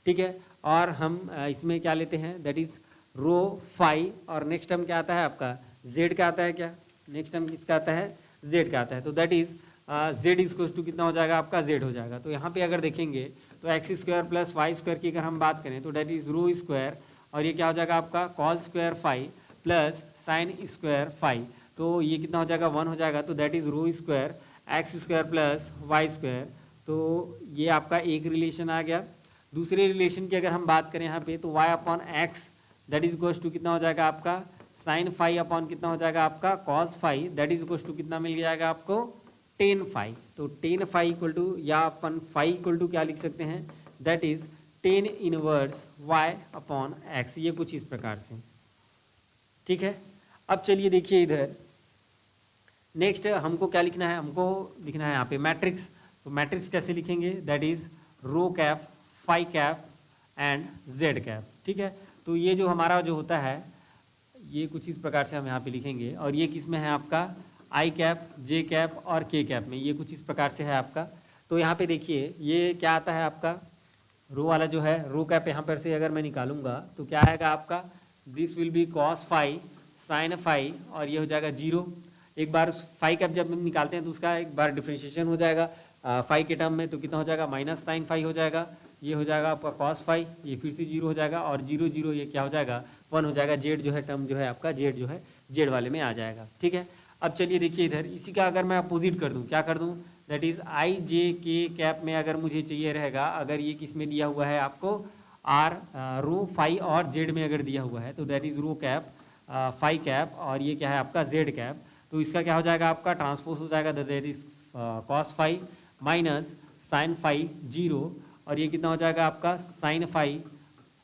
ठीक है। और हम इसमें क्या लेते हैं दैट इज रो फाई, और नेक्स्ट टर्म क्या आता है आपका जेड का आता है क्या, नेक्स्ट टर्म किसका आता है जेड का आता है। तो that is Z equal to कितना हो जाएगा आपका जेड हो जाएगा। तो यहाँ पे अगर देखेंगे तो X square plus Y square की अगर हम बात करें तो दैट इज रो स्क्वायर, और ये क्या हो जाएगा आपका cos square phi plus sine square phi, तो ये कितना हो जाएगा 1 हो जाएगा। तो that is rho square X square plus Y square, तो ये आपका एक रिलेशन आ गया। दूसरे रिलेशन की अगर हम बात करें यहाँ पे तो Y upon X that is equals to कितना हो जाएगा आपका साइन फाई अपॉन कितना हो जाएगा आपका cos phi, that is equals to कितना मिल जाएगा आपको टेन फाई। तो टेन फाई इक्वल टू या अपन फाई इक्वल टू क्या लिख सकते हैं that is tan inverse Y upon X, ये कुछ इस प्रकार से, ठीक है। अब चलिए देखिए इधर नेक्स्ट हमको क्या लिखना है, हमको लिखना है यहाँ पे मैट्रिक्स। तो मैट्रिक्स कैसे लिखेंगे that is rho cap phi cap and Z cap, ठीक है। तो ये जो हमारा जो होता है ये कुछ इस प्रकार से हम यहाँ पे लिखेंगे, और ये किस में है आपका आई कैप जे कैप और के कैप में, ये कुछ इस प्रकार से है आपका। तो यहाँ पे देखिए ये क्या आता है आपका रो वाला जो है रो कैप यहाँ पर से अगर मैं निकालूंगा तो क्या आएगा आपका this will be cos phi sine phi, और ये हो जाएगा जीरो। एक बार फाई कैप जब हम निकालते हैं तो उसका एक बार डिफ्रेंशिएशन हो जाएगा फाई के टर्म में, तो कितना हो जाएगा माइनस साइन फाई हो जाएगा, ये हो जाएगा आपका कॉस फाई, ये फिर से जीरो हो जाएगा, और जीरो जीरो ये क्या हो जाएगा 1 हो जाएगा, जेड जो है टर्म जो है आपका जेड जो है जेड वाले में आ जाएगा, ठीक है। अब चलिए देखिए इधर इसी का अगर मैं अपोजिट कर दूँ क्या कर दूँ दैट इज आई जे के कैप में अगर मुझे चाहिए रहेगा, अगर ये किस में दिया हुआ है आपको आर रो फाई और जेड में अगर दिया हुआ है तो that is rho cap phi cap, और ये क्या है आपका जेड कैप, तो इसका क्या हो जाएगा आपका ट्रांसपोज हो जाएगा that is cos phi minus sine phi zero, और ये कितना हो जाएगा आपका sine phi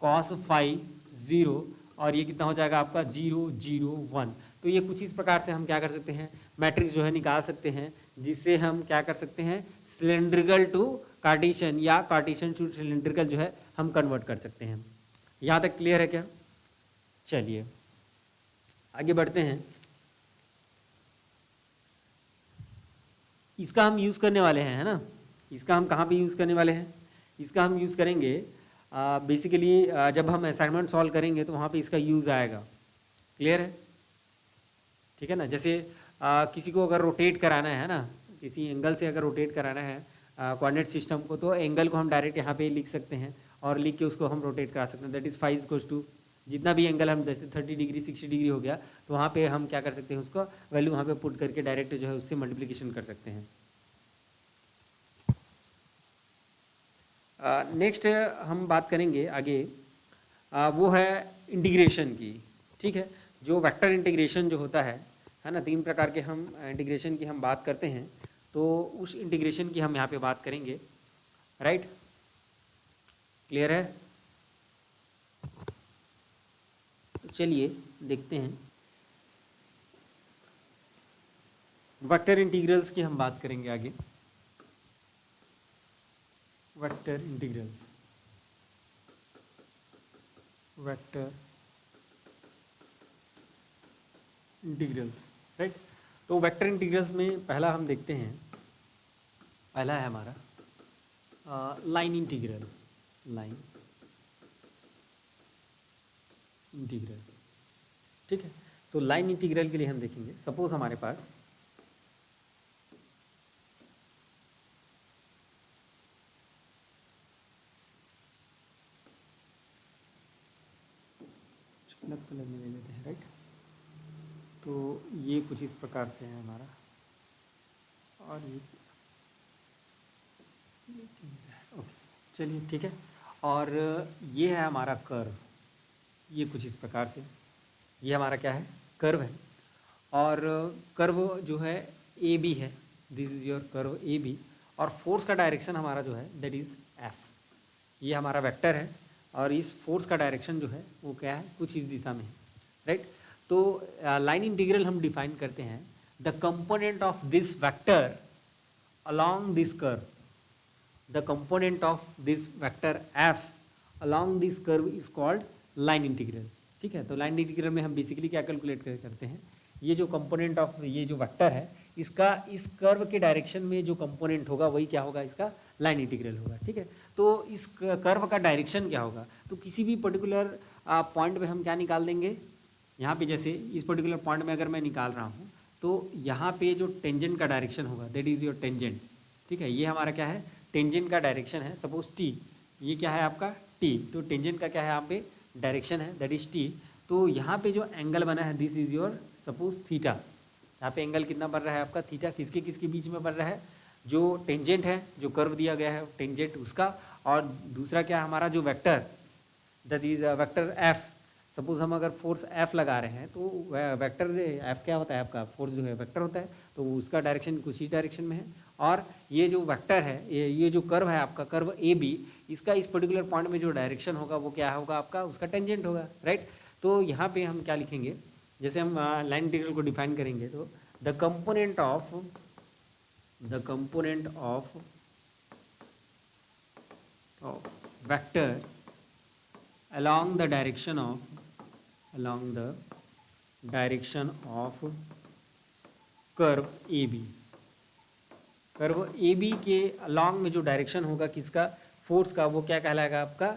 cos phi zero, और ये कितना हो जाएगा आपका 0 0 1। तो ये कुछ इस प्रकार से हम क्या कर सकते हैं मैट्रिक्स जो है निकाल सकते हैं, जिससे हम क्या कर सकते हैं सिलेंड्रिकल टू कार्टेशियन या कार्टेशियन टू सिलेंड्रिकल जो है हम कन्वर्ट कर सकते हैं। यहाँ तक क्लियर है क्या? चलिए आगे बढ़ते हैं। इसका हम यूज़ करने वाले हैं, है ना। इसका हम कहाँ पे यूज़ करने वाले हैं, इसका हम यूज़ करेंगे बेसिकली जब हम असाइनमेंट सॉल्व करेंगे तो वहाँ पे इसका यूज़ आएगा। क्लियर है, ठीक है ना। जैसे किसी को अगर रोटेट कराना है ना, किसी एंगल से अगर रोटेट कराना है कोऑर्डिनेट सिस्टम को, तो एंगल को हम डायरेक्ट यहाँ पे लिख सकते हैं और लिख के उसको हम रोटेट करा सकते हैं। That is five equals to जितना भी एंगल हम जैसे 30 डिग्री 60 डिग्री हो गया तो वहाँ पे हम क्या कर सकते हैं उसको वैल्यू वहाँ पे पुट करके डायरेक्ट जो है उससे मल्टीप्लिकेशन कर सकते हैं। नेक्स्ट हम बात करेंगे आगे वो है इंटीग्रेशन की, ठीक है। जो वेक्टर इंटीग्रेशन जो होता है ना, 3 प्रकार के हम इंटीग्रेशन की हम बात करते हैं, तो उस इंटीग्रेशन की हम यहाँ पे बात करेंगे, राइट। क्लियर है, तो चलिए देखते हैं। वेक्टर इंटीग्रल्स की हम बात करेंगे आगे। Vector integrals, vector integrals, right. तो वेक्टर इंटीग्रल्स में पहला हम देखते हैं, पहला है हमारा लाइन इंटीग्रल, लाइन इंटीग्रल, ठीक है। तो लाइन इंटीग्रल के लिए हम देखेंगे, सपोज हमारे पास अलग कलर में ले लेते हैं, राइट। तो ये कुछ इस प्रकार से है हमारा, और ये ओके, चलिए ठीक है। और ये है हमारा कर्व, ये कुछ इस प्रकार से, ये हमारा क्या है, कर्व है। और कर्व जो है ए बी है, this is your curve A B, और फोर्स का डायरेक्शन हमारा जो है दैट इज एफ, ये हमारा वेक्टर है, और इस फोर्स का डायरेक्शन जो है वो क्या है, कुछ इस दिशा में है, राइट। तो लाइन इंटीग्रल हम डिफाइन करते हैं, the component of this vector along this curve, the component of this vector f along this curve is called line integral, ठीक है। तो लाइन इंटीग्रल में हम बेसिकली क्या कैलकुलेट करते हैं, ये जो कंपोनेंट ऑफ ये जो वेक्टर है इसका इस कर्व के डायरेक्शन में जो कंपोनेंट होगा वही क्या होगा, इसका लाइन इंटीग्रल होगा, ठीक है। तो इस कर्व का डायरेक्शन क्या होगा, तो किसी भी पर्टिकुलर पॉइंट पे हम क्या निकाल देंगे, यहाँ पे जैसे इस पर्टिकुलर पॉइंट में अगर मैं निकाल रहा हूँ तो यहाँ पे जो टेंजेंट का डायरेक्शन होगा दैट इज़ योर टेंजेंट, ठीक है। ये हमारा क्या है, टेंजेंट का डायरेक्शन है, सपोज टी, ये क्या है आपका टी, तो टेंजेंट का क्या है यहाँ पे डायरेक्शन है दैट इज़ टी। तो यहाँ पे जो एंगल बना है this is your suppose theta, यहाँ पे एंगल कितना बन रहा है आपका थीटा, किसके किसके बीच में बन रहा है, जो टेंजेंट है, जो कर्व दिया गया है टेंजेंट उसका, और दूसरा क्या हमारा जो vector that is vector F, suppose हम अगर फोर्स एफ लगा रहे हैं तो वेक्टर एफ क्या होता है आपका, फोर्स जो है वेक्टर होता है, तो उसका डायरेक्शन कुछ ही डायरेक्शन में है। और ये जो वेक्टर है, ये जो कर्व है आपका कर्व ए बी, इसका इस पर्टिकुलर पॉइंट में जो डायरेक्शन होगा वो क्या होगा आपका, उसका टेंजेंट होगा, राइट। तो यहाँ पे हम क्या लिखेंगे, जैसे हम लाइन इंटीग्रल को डिफाइन करेंगे तो the component of vector along the direction of curve A B, curve A B के along में जो डायरेक्शन होगा किसका, फोर्स का, वो क्या कहलाएगा आपका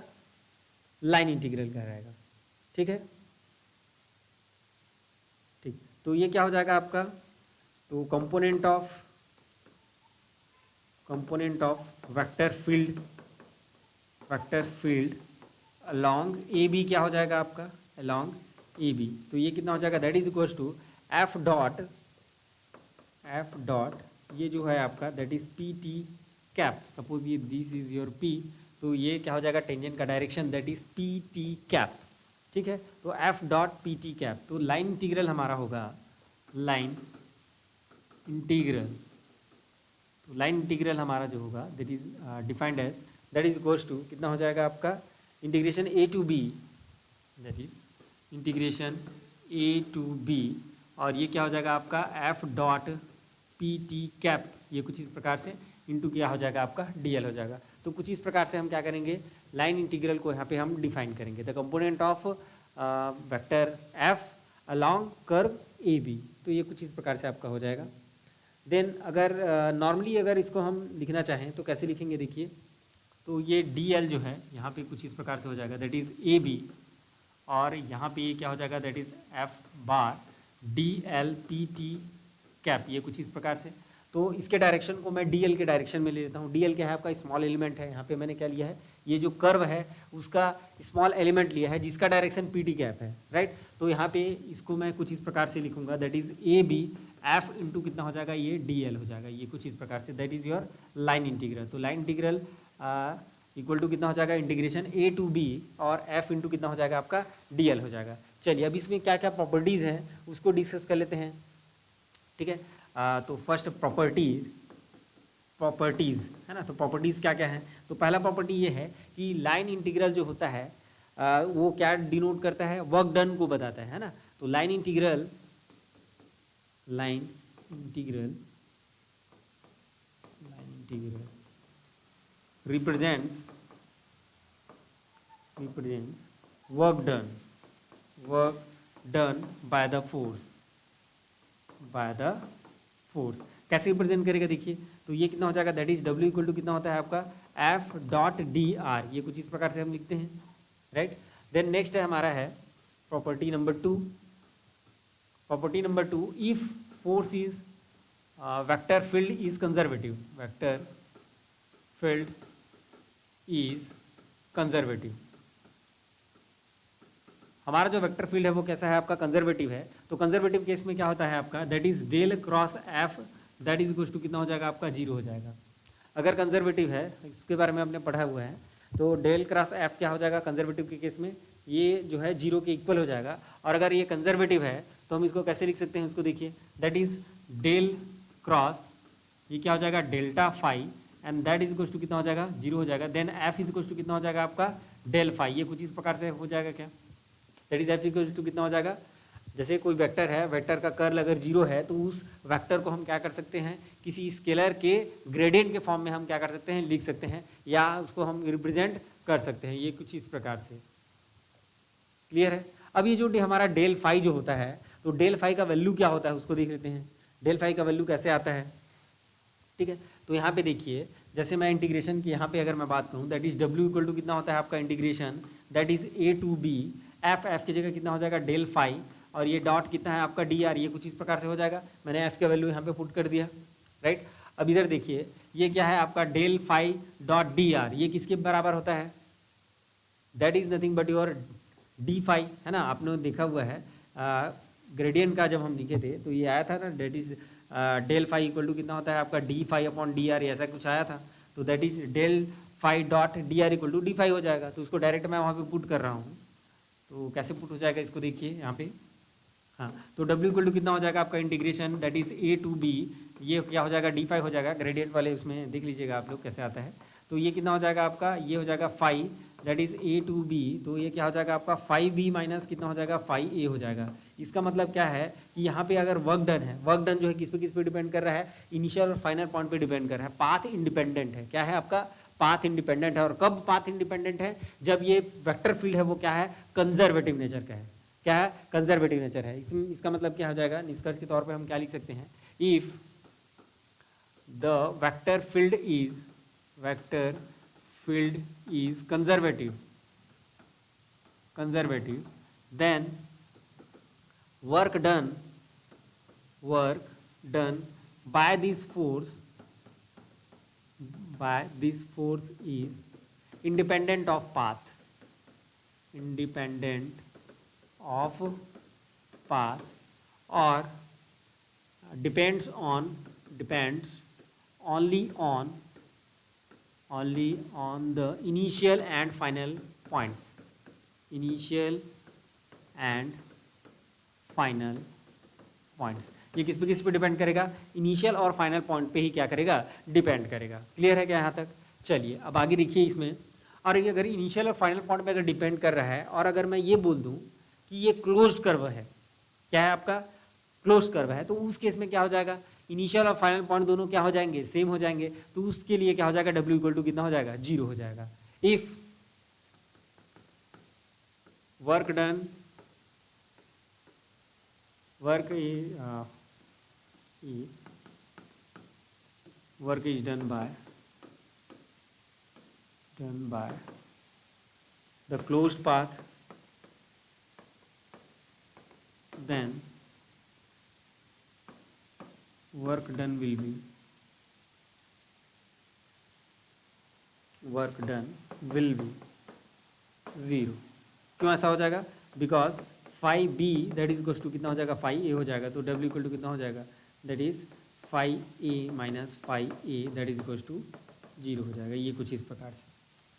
लाइन इंटीग्रल कहलाएगा, ठीक है। ठीक, तो ये क्या हो जाएगा आपका, तो component of vector field along A B क्या हो जाएगा आपका, अलॉन्ग ए बी, तो ये कितना हो जाएगा, that is equals to F dot ये जो है आपका that is P T cap, suppose ये दिस इज योर पी, तो ये क्या हो जाएगा टेंजेंट का direction that is P T cap, ठीक है। तो F dot P T cap, तो लाइन इंटीग्रल हमारा होगा लाइन इंटीग्रल हमारा जो होगा that is defined as that is equals to कितना हो जाएगा आपका integration A to B, that is integration A to B, और ये क्या हो जाएगा आपका F dot P T cap, ये कुछ इस प्रकार से इंटू क्या हो जाएगा आपका डीएल हो जाएगा। तो कुछ इस प्रकार से हम क्या करेंगे, लाइन इंटीग्रल को यहाँ पे हम डिफाइन करेंगे, the component of vector F along curve A B, तो ये कुछ इस प्रकार से आपका हो जाएगा। देन अगर नॉर्मली अगर इसको हम लिखना चाहें तो कैसे लिखेंगे, देखिए, तो ये डी एल जो है यहाँ पे कुछ इस प्रकार से हो जाएगा दैट इज़ ए बी, और यहाँ पे ये क्या हो जाएगा that is F bar D L P T cap, ये कुछ इस प्रकार से। तो इसके डायरेक्शन को मैं डी एल के डायरेक्शन में ले लेता हूँ, डी एल क्या है आपका स्मॉल एलिमेंट है, यहाँ पे मैंने क्या लिया है, ये जो कर्व है उसका स्मॉल एलिमेंट लिया है जिसका डायरेक्शन पी टी कैप है, राइट। तो यहाँ पे इसको मैं कुछ इस प्रकार से लिखूंगा that is A B F into कितना हो जाएगा, ये डी एल हो जाएगा, ये कुछ इस प्रकार से, that is your line integral. तो लाइन इंटीग्रल इक्वल टू कितना हो जाएगा इंटीग्रेशन ए टू बी, और एफ इंटू कितना हो जाएगा आपका डी एल हो जाएगा। चलिए अब इसमें क्या क्या प्रॉपर्टीज़ हैं उसको डिस्कस कर लेते हैं, ठीक है। तो फर्स्ट प्रॉपर्टीज़ है ना, तो प्रॉपर्टीज़ क्या क्या हैं, तो पहला प्रॉपर्टी ये है कि लाइन इंटीग्रल जो होता है वो क्या डिनोट करता है, वर्क डन को बताता है ना। तो line integral represents work done by the force कैसे रिप्रेजेंट करेगा, देखिए, तो ये कितना हो जाएगा that is W equal to कितना होता है आपका एफ डॉट डी आर, ये कुछ इस प्रकार से हम लिखते हैं, राइट। देन नेक्स्ट है हमारा है property number two, if force is vector field is conservative, हमारा जो वेक्टर फील्ड है वो कैसा है आपका, कंजर्वेटिव है। तो कंजर्वेटिव केस में क्या होता है आपका, that is del cross F that is equal to कितना हो जाएगा आपका, 0 हो जाएगा। अगर कंजर्वेटिव है, इसके बारे में आपने पढ़ा हुआ है, तो डेल क्रॉस एफ क्या हो जाएगा कंजर्वेटिव के केस में, ये जो है 0 के इक्वल हो जाएगा। और अगर ये कंजर्वेटिव है तो हम इसको कैसे लिख सकते हैं, इसको देखिए, दैट इज डेल क्रॉस, ये क्या हो जाएगा, delta phi, and that is equal to कितना हो जाएगा, 0 हो जाएगा। Then F is equal to कितना हो जाएगा आपका, डेल फाई। ये कुछ इस प्रकार से हो जाएगा क्या, that is F equal to कितना हो जाएगा, जैसे कोई वेक्टर है, वेक्टर का कर्ल अगर 0 है तो उस वेक्टर को हम क्या कर सकते हैं, किसी स्केलर के ग्रेडियंट के फॉर्म में हम क्या कर सकते हैं, लिख सकते हैं, या उसको हम रिप्रेजेंट कर सकते हैं। ये कुछ इस प्रकार से क्लियर है। अब ये जो हमारा डेल फाई जो होता है, तो डेल फाई का वैल्यू क्या होता है उसको देख लेते हैं। डेल फाई का वैल्यू कैसे आता है, ठीक है। तो यहाँ पे देखिए, जैसे मैं इंटीग्रेशन की यहाँ पे अगर मैं बात करूँ, that is W equal to कितना होता है आपका integration, that is A to B F, F की जगह कितना हो जाएगा डेल फाई, और ये डॉट कितना है आपका डी आर, ये कुछ इस प्रकार से हो जाएगा। मैंने एफ का वैल्यू यहाँ पे पुट कर दिया, राइट। अब इधर देखिए, ये क्या है आपका del phi dot D R, ये किसके बराबर होता है, that is nothing but your D phi, है ना। आपने देखा हुआ है ग्रेडियंट का जब हम लिखे थे तो ये आया था ना, that is del phi equal to कितना होता है आपका D phi upon D R, ऐसा कुछ आया था। तो that is del phi dot D R equal to D phi हो जाएगा। तो उसको डायरेक्ट मैं वहाँ पे पुट कर रहा हूँ, तो कैसे पुट हो जाएगा इसको देखिए यहाँ पे, हाँ। तो W इक्वल टू कितना हो जाएगा आपका integration, that is A to B, ये क्या हो जाएगा डी फाई हो जाएगा, ग्रेडियंट वाले उसमें देख लीजिएगा आप लोग कैसे आता है। तो ये कितना हो जाएगा आपका, ये हो जाएगा phi, that is A to B, तो ये क्या हो जाएगा आपका फाई बी माइनस कितना हो जाएगा, फाई ए हो जाएगा। इसका मतलब क्या है कि यहाँ पे अगर वर्क डन है, वर्क डन जो है किस पे डिपेंड कर रहा है, इनिशियल और फाइनल पॉइंट पे डिपेंड कर रहा है, पाथ इंडिपेंडेंट है। क्या है आपका, पाथ इंडिपेंडेंट है। और कब पाथ इंडिपेंडेंट है, जब ये वेक्टर फील्ड है वो क्या है, कंजर्वेटिव नेचर का है। क्या है, कंजर्वेटिव नेचर है। इसका मतलब क्या हो जाएगा, निष्कर्ष के तौर पे हम क्या लिख सकते हैं, if the vector field is conservative then work done by this force is independent of path or depends only on the initial and final points, ये किस पे डिपेंड करेगा, इनिशियल और फाइनल पॉइंट पे ही क्या करेगा, डिपेंड करेगा। क्लियर है क्या यहाँ तक। चलिए अब आगे देखिए इसमें, और ये अगर इनिशियल और फाइनल पॉइंट पे अगर डिपेंड कर रहा है, और अगर मैं ये बोल दूँ कि ये क्लोज्ड कर्व है, क्या है आपका, क्लोज्ड कर्व है, तो उस केस में क्या हो जाएगा, इनिशियल और फाइनल पॉइंट दोनों क्या हो जाएंगे, सेम हो जाएंगे। तो उसके लिए क्या हो जाएगा, W इक्वल टू कितना हो जाएगा, 0 हो जाएगा। If work is done by the closed path, then work done will be 0। क्यों ऐसा हो जाएगा, because phi B that is equal to कितना हो जाएगा, फाई ए हो जाएगा। तो W इक्वल टू कितना हो जाएगा, that is phi A minus phi A that is equal to 0 हो जाएगा। ये कुछ इस प्रकार से,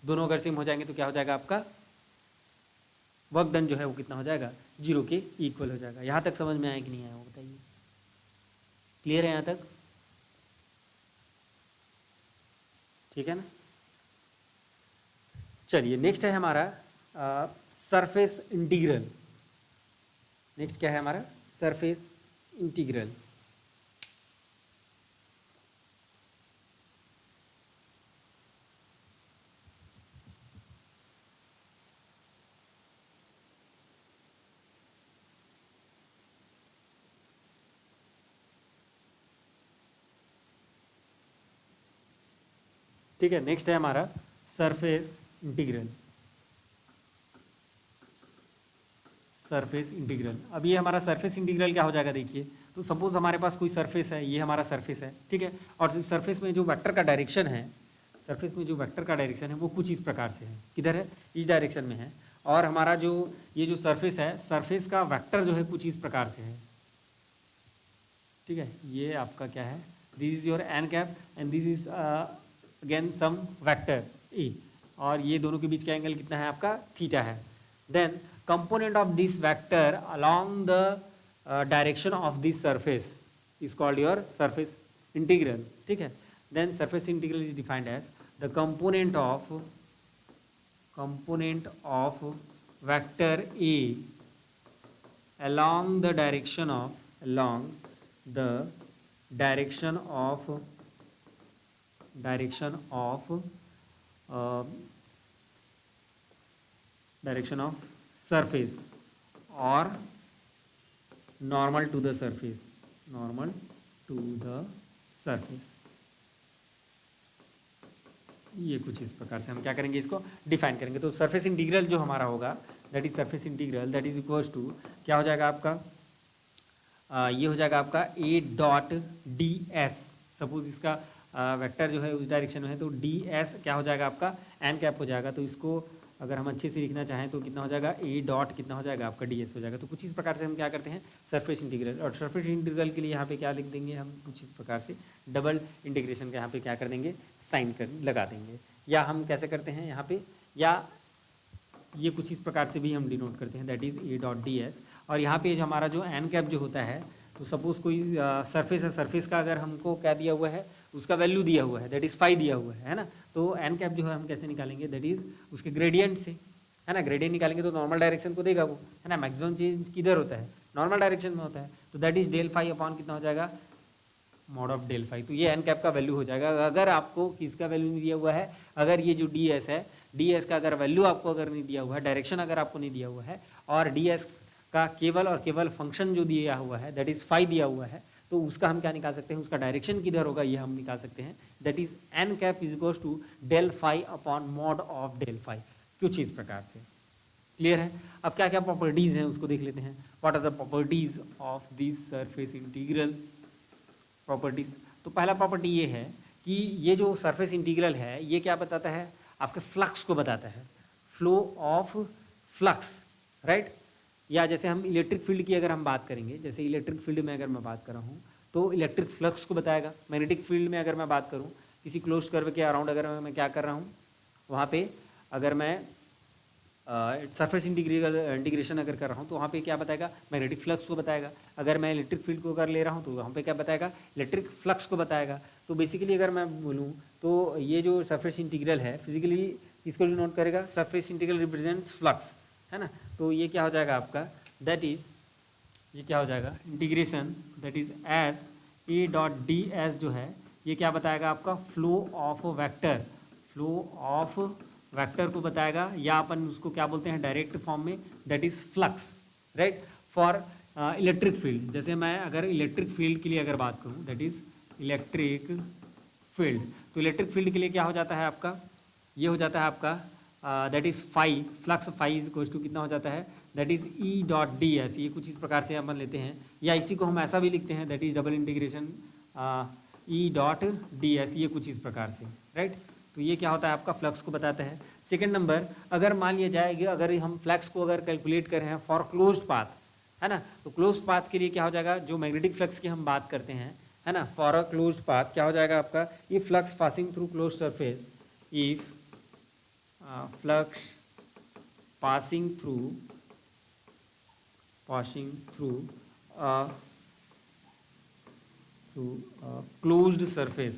दोनों अगर सेम हो जाएंगे तो क्या हो जाएगा आपका वर्क डन जो है वो कितना हो जाएगा, 0 के इक्वल हो जाएगा। यहाँ तक समझ में आया कि नहीं आया वो बताइए, क्लियर है यहाँ तक, ठीक है ना। चलिए नेक्स्ट है हमारा सरफेस इंटीग्रल। नेक्स्ट क्या है हमारा, सरफेस इंटीग्रल। ठीक है, नेक्स्ट है हमारा सरफेस इंटीग्रल। सरफेस इंटीग्रल, अब ये हमारा सरफेस इंटीग्रल क्या हो जाएगा देखिए। तो सपोज हमारे पास कोई सरफेस है, ये हमारा सरफेस है, ठीक है। और इस सरफेस में जो वेक्टर का डायरेक्शन है, वो कुछ इस प्रकार से है, किधर है, इस डायरेक्शन में है। और हमारा जो ये जो सरफेस है, सरफेस का वेक्टर जो है कुछ इस प्रकार से है, ठीक है। ये आपका क्या है, this is your N cap and this is again some vector E, और ये दोनों के बीच का एंगल कितना है आपका, थीटा है। Then component of this vector along the direction of this surface is called your surface integral, ठीक है। Then surface integral is defined as the component of vector A along the direction of surface or normal to the surface, ये कुछ इस प्रकार से हम क्या करेंगे, इसको डिफाइन करेंगे। तो सरफेस इंटीग्रल जो हमारा होगा, that is surface integral, that is equals to क्या हो जाएगा आपका, ये हो जाएगा आपका A dot D S. Suppose इसका वेक्टर जो है उस डायरेक्शन में है, तो डी एस क्या हो जाएगा आपका, एन कैप हो जाएगा। तो इसको अगर हम अच्छे से लिखना चाहें तो कितना हो जाएगा, ए डॉट कितना हो जाएगा आपका, डी एस हो जाएगा। तो कुछ इस प्रकार से हम क्या करते हैं, सरफेस इंटीग्रल। और सरफेस इंटीग्रल के लिए यहाँ पे क्या लिख देंगे हम, कुछ इस प्रकार से डबल इंटीग्रेशन का यहाँ पे क्या कर देंगे, साइन कर लगा देंगे। या हम कैसे करते हैं यहाँ पे, या ये कुछ इस प्रकार से भी हम डिनोट करते हैं, that is A dot D S. और यहाँ पे हमारा जो एन कैप जो होता है, तो सपोज कोई सरफेस है, सरफेस का अगर हमको क्या दिया हुआ है, उसका वैल्यू दिया हुआ है, दैट इज 5 दिया हुआ है ना। तो एन कैप जो है हम कैसे निकालेंगे, दैट इज उसके ग्रेडियंट से, है ना। ग्रेडियंट निकालेंगे तो नॉर्मल डायरेक्शन को देगा वो, है ना। मैक्सिमम चेंज किधर होता है, नॉर्मल डायरेक्शन में होता है। तो that is del phi upon कितना हो जाएगा, मॉड ऑफ डेल फाई। तो ये एन कैप का वैल्यू हो जाएगा। अगर आपको किसका वैल्यू नहीं दिया हुआ है, अगर ये जो डी एस है, डी एस का अगर वैल्यू आपको अगर नहीं दिया हुआ है, डायरेक्शन अगर आपको नहीं दिया हुआ है, और डी एस का केवल और केवल फंक्शन जो दिया हुआ है, दैट इज फाई दिया हुआ है, तो उसका हम क्या निकाल सकते हैं, उसका डायरेक्शन किधर होगा ये हम निकाल सकते हैं। That is N cap is equals to del phi upon mod of del phi, कुछ इस प्रकार से। क्लियर है। अब क्या क्या प्रॉपर्टीज हैं उसको देख लेते हैं। What are the properties of this surface integral properties. तो पहला प्रॉपर्टी ये है कि ये जो सरफेस इंटीग्रल है, ये क्या बताता है, आपके फ्लक्स को बताता है, फ्लो ऑफ फ्लक्स, राइट। या जैसे हम इलेक्ट्रिक फील्ड की अगर हम बात करेंगे, जैसे इलेक्ट्रिक फील्ड में अगर मैं बात कर रहा हूँ तो इलेक्ट्रिक फ्लक्स को बताएगा। मैग्नेटिक फील्ड में अगर मैं बात करूँ, किसी क्लोज्ड कर्व के अराउंड अगर मैं क्या कर रहा हूँ, वहाँ पे अगर मैं सरफेस इंटीग्रेशन अगर कर रहा हूँ तो वहाँ पे क्या बताएगा, मैग्नेटिक फ्लक्स को बताएगा। अगर मैं इलेक्ट्रिक फील्ड को अगर ले रहा हूँ तो वहाँ पे क्या बताएगा, इलेक्ट्रिक फ्लक्स को बताएगा। तो बेसिकली अगर मैं बोलूँ तो ये जो सरफेस इंटीग्रल है, फिजिकली इसको डिनोट करेगा, सरफेस इंटीग्रल रिप्रेजेंट्स फ्लक्स, है ना। तो ये क्या हो जाएगा आपका, दैट इज ये क्या हो जाएगा, integration that is as A dot D S जो है, ये क्या बताएगा आपका, flow of vector, flow of vector को बताएगा, या अपन उसको क्या बोलते हैं डायरेक्ट फॉर्म में, that is flux, right. For electric field, जैसे मैं अगर इलेक्ट्रिक फील्ड के लिए अगर बात करूँ, दैट इज इलेक्ट्रिक फील्ड, तो इलेक्ट्रिक फील्ड के लिए क्या हो जाता है आपका, ये हो जाता है आपका that is phi, flux phi is equal to कितना हो जाता है, that is E dot D S. ये कुछ इस प्रकार से अपन लेते हैं, या इसी को हम ऐसा भी लिखते हैं, that is double integration E dot D S, ये कुछ इस प्रकार से, राइट। तो ये क्या होता है आपका, फ्लक्स को बताता है। सेकेंड नंबर, अगर मान लिया जाए कि अगर हम फ्लक्स को अगर कैलकुलेट कर रहे हैं फॉर क्लोज्ड पाथ, है ना, तो क्लोज्ड पाथ के लिए क्या हो जाएगा, जो मैग्नेटिक फ्लक्स की हम बात करते हैं, है ना, फॉर अ क्लोज्ड पाथ क्या हो जाएगा आपका, ये flux passing through closed surface, if flux passing through closed surface,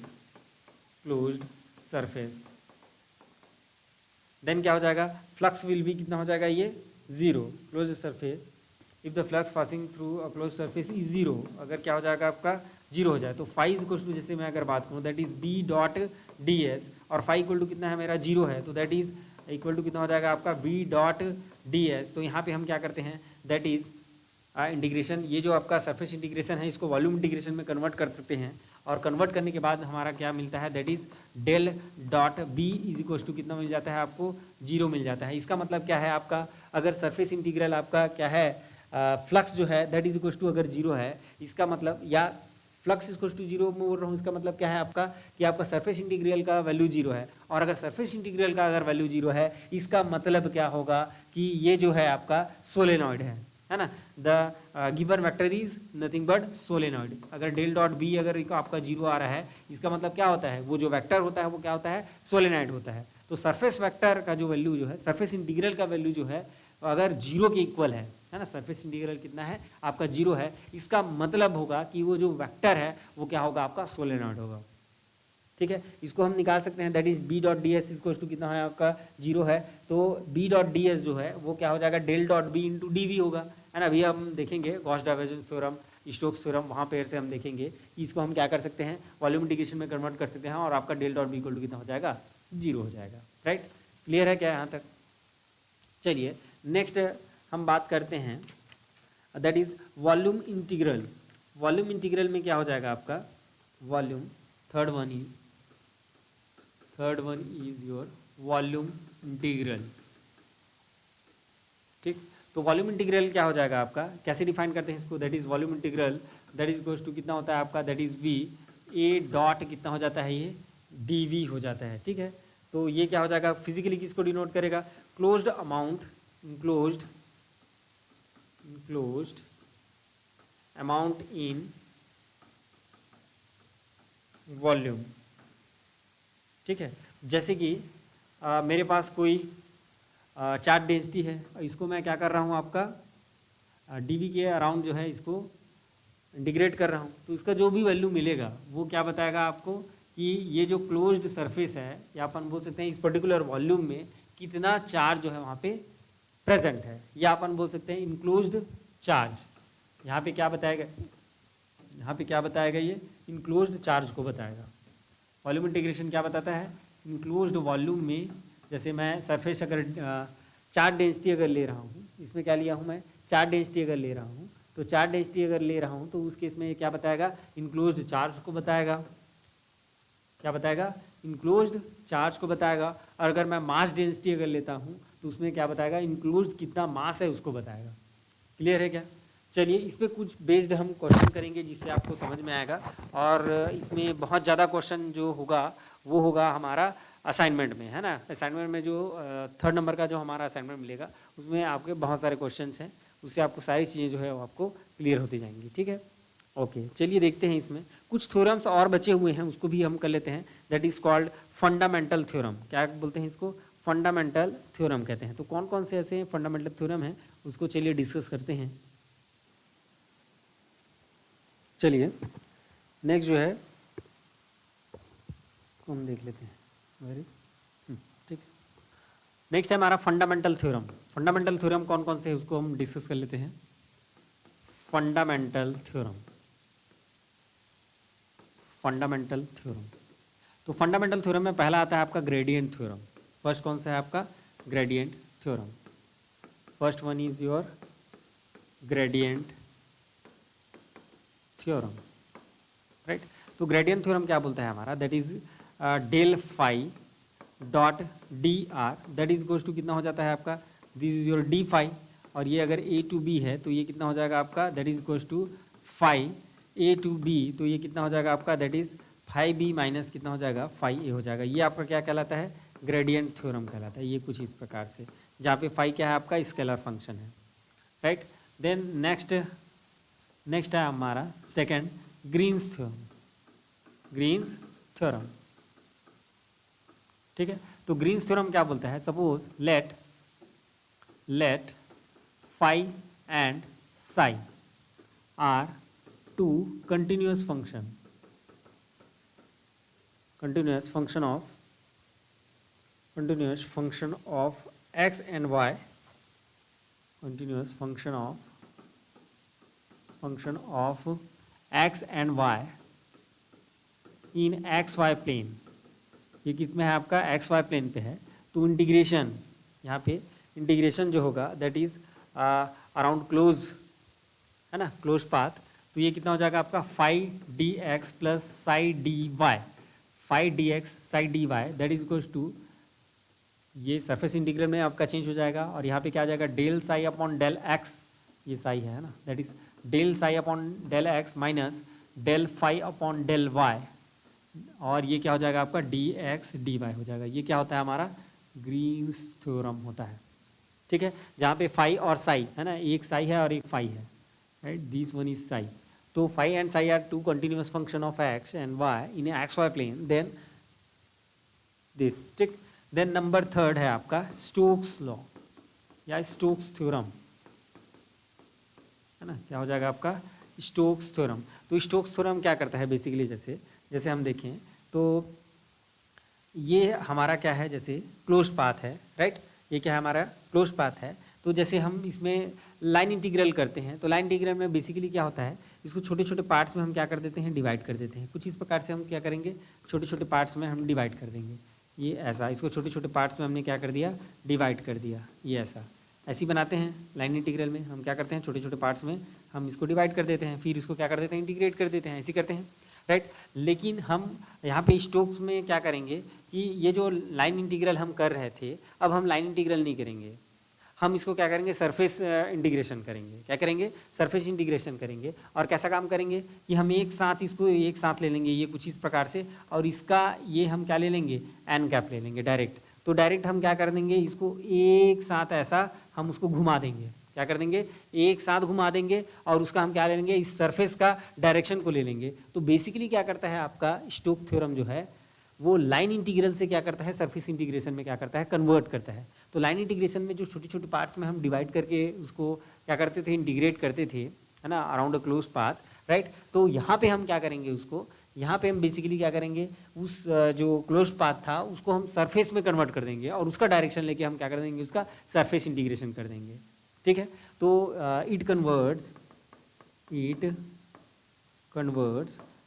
then क्या हो जाएगा, फ्लक्स विल भी कितना हो जाएगा, ये zero, close surface if the flux passing through a close surface is zero, अगर क्या हो जाएगा आपका, जीरो हो जाए, तो फाइव इक्वल टू, जैसे मैं अगर बात करूँ, that is B dot D S, और फाइव इक्वल टू कितना है मेरा, जीरो है, तो दैट इज इक्वल टू कितना हो जाएगा आपका, बी डॉट डी एस। तो यहाँ पे हम क्या करते हैं, दैट इज इंटीग्रेशन, ये जो आपका सरफेस इंटीग्रेशन है, इसको वॉल्यूम इंटीग्रेशन में कन्वर्ट कर सकते हैं, और कन्वर्ट करने के बाद हमारा क्या मिलता है, that is del dot B is equal to कितना मिल जाता है आपको, जीरो मिल जाता है। इसका मतलब क्या है आपका, अगर सरफेस इंटीग्रल आपका क्या है, फ्लक्स जो है दैट इज इक्वल टू अगर जीरो है, इसका मतलब, या फ्लक्स इक्वल टू जीरो में बोल रहा हूँ, इसका मतलब क्या है आपका कि आपका सरफेस इंटीग्रल का वैल्यू जीरो है। और अगर सरफेस इंटीग्रल का अगर वैल्यू जीरो है, इसका मतलब क्या होगा कि ये जो है आपका सोलेनॉइड है ना। The given vector is nothing but solenoid. अगर डेल डॉट बी अगर आपका जीरो आ रहा है, इसका मतलब क्या होता है, वो जो वेक्टर होता है वो क्या होता है, सोलेनॉइड होता है। तो सरफेस वेक्टर का जो वैल्यू जो है, सरफेस इंटीग्रल का वैल्यू जो है अगर जीरो के इक्वल है ना, सरफेस इंटीग्रल कितना है आपका जीरो है, इसका मतलब होगा कि वो जो वेक्टर है वो क्या होगा आपका सोलेनॉइड होगा। ठीक है, इसको हम निकाल सकते हैं, that is B dot D S equal to कितना है आपका जीरो है, तो बी डॉट डी एस जो है वो क्या हो जाएगा, del dot B into D V होगा, है ना। अभी हम देखेंगे Gauss divergence theorem, Stokes theorem, वहाँ पे से हम देखेंगे कि इसको हम क्या कर सकते हैं, वॉल्यूम इंटीग्रेशन में कन्वर्ट कर सकते हैं और आपका del dot B equal to कितना हो जाएगा, जीरो हो जाएगा। राइट, क्लियर है क्या यहाँ तक। चलिए नेक्स्ट हम बात करते हैं, that is volume integral. Volume integral में क्या हो जाएगा आपका, volume third one is your volume integral. ठीक, तो वॉल्यूम इंटीग्रल क्या हो जाएगा आपका, कैसे डिफाइन करते हैं इसको, that is volume integral that is equals to कितना होता है आपका, that is V A dot कितना हो जाता है, ये डी वी हो जाता है। ठीक है, तो ये क्या हो जाएगा, फिजिकली किसको डिनोट करेगा, closed amount, enclosed amount in volume. ठीक है, जैसे कि मेरे पास कोई चार्ज डेंसिटी है, इसको मैं क्या कर रहा हूँ आपका डीवी के अराउंड जो है इसको इंटीग्रेट कर रहा हूँ, तो इसका जो भी वैल्यू मिलेगा वो क्या बताएगा आपको कि ये जो क्लोज्ड सरफेस है, या अपन बोल सकते हैं इस पर्टिकुलर वॉल्यूम में कितना चार्ज जो है वहाँ पे प्रेजेंट है, या अपन बोल सकते हैं इनक्लोज्ड चार्ज। यहाँ पे क्या बताएगा, यहाँ पे क्या बताएगा, ये इनक्लोज्ड चार्ज को बताएगा। वॉल्यूम इंटीग्रेशन क्या बताता है, इनक्लोज्ड वॉल्यूम में, जैसे मैं सरफेस अगर चार्ज डेंसिटी अगर ले रहा हूँ, इसमें क्या लिया हूँ मैं, चार्ज डेंसिटी अगर ले रहा हूँ, तो चार्ज डेंसिटी अगर ले रहा हूँ तो उस केस में ये क्या बताएगा, इनक्लोज्ड चार्ज को बताएगा। क्या बताएगा, इनक्लोज्ड चार्ज को बताएगा। और अगर मैं मास डेंसिटी अगर लेता हूँ तो उसमें क्या बताएगा, इनक्लोज्ड कितना मास है उसको बताएगा। क्लियर है क्या। चलिए इस पर कुछ बेस्ड हम क्वेश्चन करेंगे जिससे आपको समझ में आएगा, और इसमें बहुत ज़्यादा क्वेश्चन जो होगा वो होगा हमारा असाइनमेंट में, है ना। असाइनमेंट में जो थर्ड नंबर का जो हमारा असाइनमेंट मिलेगा उसमें आपके बहुत सारे क्वेश्चंस हैं, उससे आपको सारी चीज़ें जो है वो आपको क्लियर होती जाएंगी। ठीक है, ओके, चलिए देखते हैं इसमें कुछ थ्योरम्स और बचे हुए हैं, उसको भी हम कर लेते हैं। That is called fundamental theorem. क्या बोलते हैं इसको, फंडामेंटल थ्योरम कहते हैं। तो कौन कौन से ऐसे फंडामेंटल थ्योरम हैं उसको चलिए डिस्कस करते हैं। चलिए नेक्स्ट जो है हम देख लेते हैं, वेर इज, ठीक है। नेक्स्ट है हमारा फंडामेंटल थ्योरम। फंडामेंटल थ्योरम कौन कौन से है उसको हम डिस्कस कर लेते हैं। फंडामेंटल थ्योरम, फंडामेंटल थ्योरम, तो फंडामेंटल थ्योरम में पहला आता है आपका ग्रेडियंट थ्योरम। फर्स्ट कौन सा है आपका, gradient theorem. First one is your gradient theorem, right. तो ग्रेडियंट थ्योरम क्या बोलता है हमारा, that is del phi dot D R, that is goes to कितना हो जाता है आपका, this is your D phi, और ये अगर ए टू बी है तो ये कितना हो जाएगा आपका, that is goes to phi A to B, तो ये कितना हो जाएगा आपका, that is phi B minus कितना हो जाएगा, फाई ए हो जाएगा। ये आपका क्या कहलाता है, ग्रेडियंट थ्योरम कहलाता है। ये कुछ इस प्रकार से, जहाँ पे फाई क्या है आपका स्केलर फंक्शन है, राइट। देन नेक्स्ट है हमारा second Green's theorem, Green's theorem, ठीक है। तो ग्रीन्स थ्योरम क्या बोलता है, suppose let phi and psi are two continuous function of x and y, continuous function of x and y in xy plane। ये किस में है आपका, एक्स वाई प्लेन पे है। तो इंटीग्रेशन, यहाँ पे इंटीग्रेशन जो होगा दैट इज अराउंड क्लोज, है ना, क्लोज पाथ। तो ये कितना हो जाएगा आपका, phi D X plus psi D Y, phi D X psi D Y, that is equals to, ये सरफेस इंटीग्रल में आपका चेंज हो जाएगा, और यहाँ पे क्या आ जाएगा, del psi upon del x, ये साई है ना, that is del psi upon del x minus del phi upon del y, और ये क्या हो जाएगा आपका डी एक्स डी वाई हो जाएगा। ये क्या होता है हमारा ग्रीन्स थ्योरम होता है, ठीक है, जहाँ पे फाई और साई है ना, एक साई है और एक फाई है, right, this one is psi. तो phi and psi are two continuous function of X and Y in X Y plane, then this, ठीक। देन नंबर थर्ड है आपका स्टोक्स लॉ या स्टोक्स थ्योरम, है ना, क्या हो जाएगा आपका स्टोक्स थ्योरम। तो स्टोक्स थ्योरम क्या करता है बेसिकली, जैसे जैसे हम देखें तो ये हमारा क्या है, जैसे क्लोज पाथ है, राइट, ये क्या है हमारा क्लोज पाथ है। तो जैसे हम इसमें लाइन इंटीग्रल करते हैं, तो लाइन इंटीग्रल में बेसिकली क्या होता है, इसको छोटे छोटे पार्ट्स में हम क्या कर देते हैं, डिवाइड कर देते हैं। कुछ इस प्रकार से हम क्या करेंगे, छोटे छोटे पार्ट्स में हम डिवाइड कर देंगे। ये ऐसा, इसको छोटे छोटे पार्ट्स में हमने क्या कर दिया, डिवाइड कर दिया। ये ऐसा ऐसे ही बनाते हैं लाइन इंटीग्रल में, हम क्या करते हैं छोटे छोटे पार्ट्स में हम इसको डिवाइड कर देते हैं, फिर इसको क्या कर देते हैं, इंटीग्रेट कर देते हैं, ऐसे करते हैं, राइट। लेकिन हम यहाँ पे स्टोक्स में क्या करेंगे कि ये जो लाइन इंटीग्रल हम कर रहे थे, अब हम लाइन इंटीग्रल नहीं करेंगे, हम इसको क्या करेंगे, सरफेस इंटीग्रेशन करेंगे। क्या करेंगे, सरफेस इंटीग्रेशन करेंगे। और कैसा काम करेंगे कि हम एक साथ इसको एक साथ ले लेंगे, ये कुछ इस प्रकार से, और इसका ये हम क्या ले लेंगे, एन कैप ले लेंगे डायरेक्ट। तो डायरेक्ट हम क्या कर देंगे, इसको एक साथ ऐसा हम उसको घुमा देंगे, क्या कर देंगे, एक साथ घुमा देंगे, और उसका हम क्या ले लेंगे, इस सरफेस का डायरेक्शन को ले लेंगे। तो बेसिकली क्या करता है आपका स्टोक थ्योरम जो है, वो लाइन इंटीग्रल से क्या करता है, सरफेस इंटीग्रेशन में क्या करता है, कन्वर्ट करता है। तो लाइन इंटीग्रेशन में जो छोटी छोटी पार्ट्स में हम डिवाइड करके उसको क्या करते थे, इंटीग्रेट करते थे, है ना, around a close path, right. तो यहाँ पे हम क्या करेंगे, उसको यहाँ पे हम बेसिकली क्या करेंगे, उस जो क्लोज पाथ था उसको हम सरफेस में कन्वर्ट कर देंगे, और उसका डायरेक्शन लेके हम क्या कर देंगे, उसका सरफेस इंटीग्रेशन कर देंगे, ठीक है। तो it converts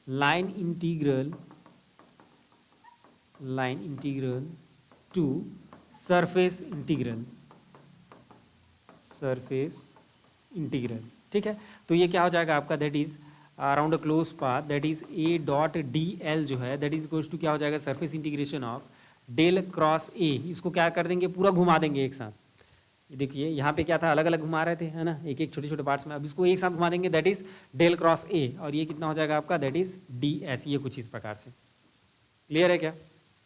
line integral to surface integral, ठीक है। तो ये क्या हो जाएगा आपका, that is around a close path, that is A dot D L जो है, दैट इज इक्वल्स टू क्या हो जाएगा, surface integration of del cross A. इसको क्या कर देंगे, पूरा घुमा देंगे एक साथ। देखिए यहाँ पे क्या था, अलग अलग घुमा रहे थे, है ना, एक एक छोटे छोटे पार्ट्स में, अब इसको एक साथ घुमा देंगे, that is del cross A, और ये कितना हो जाएगा आपका, दैट इज डी एस। ये कुछ इस प्रकार से क्लियर है क्या,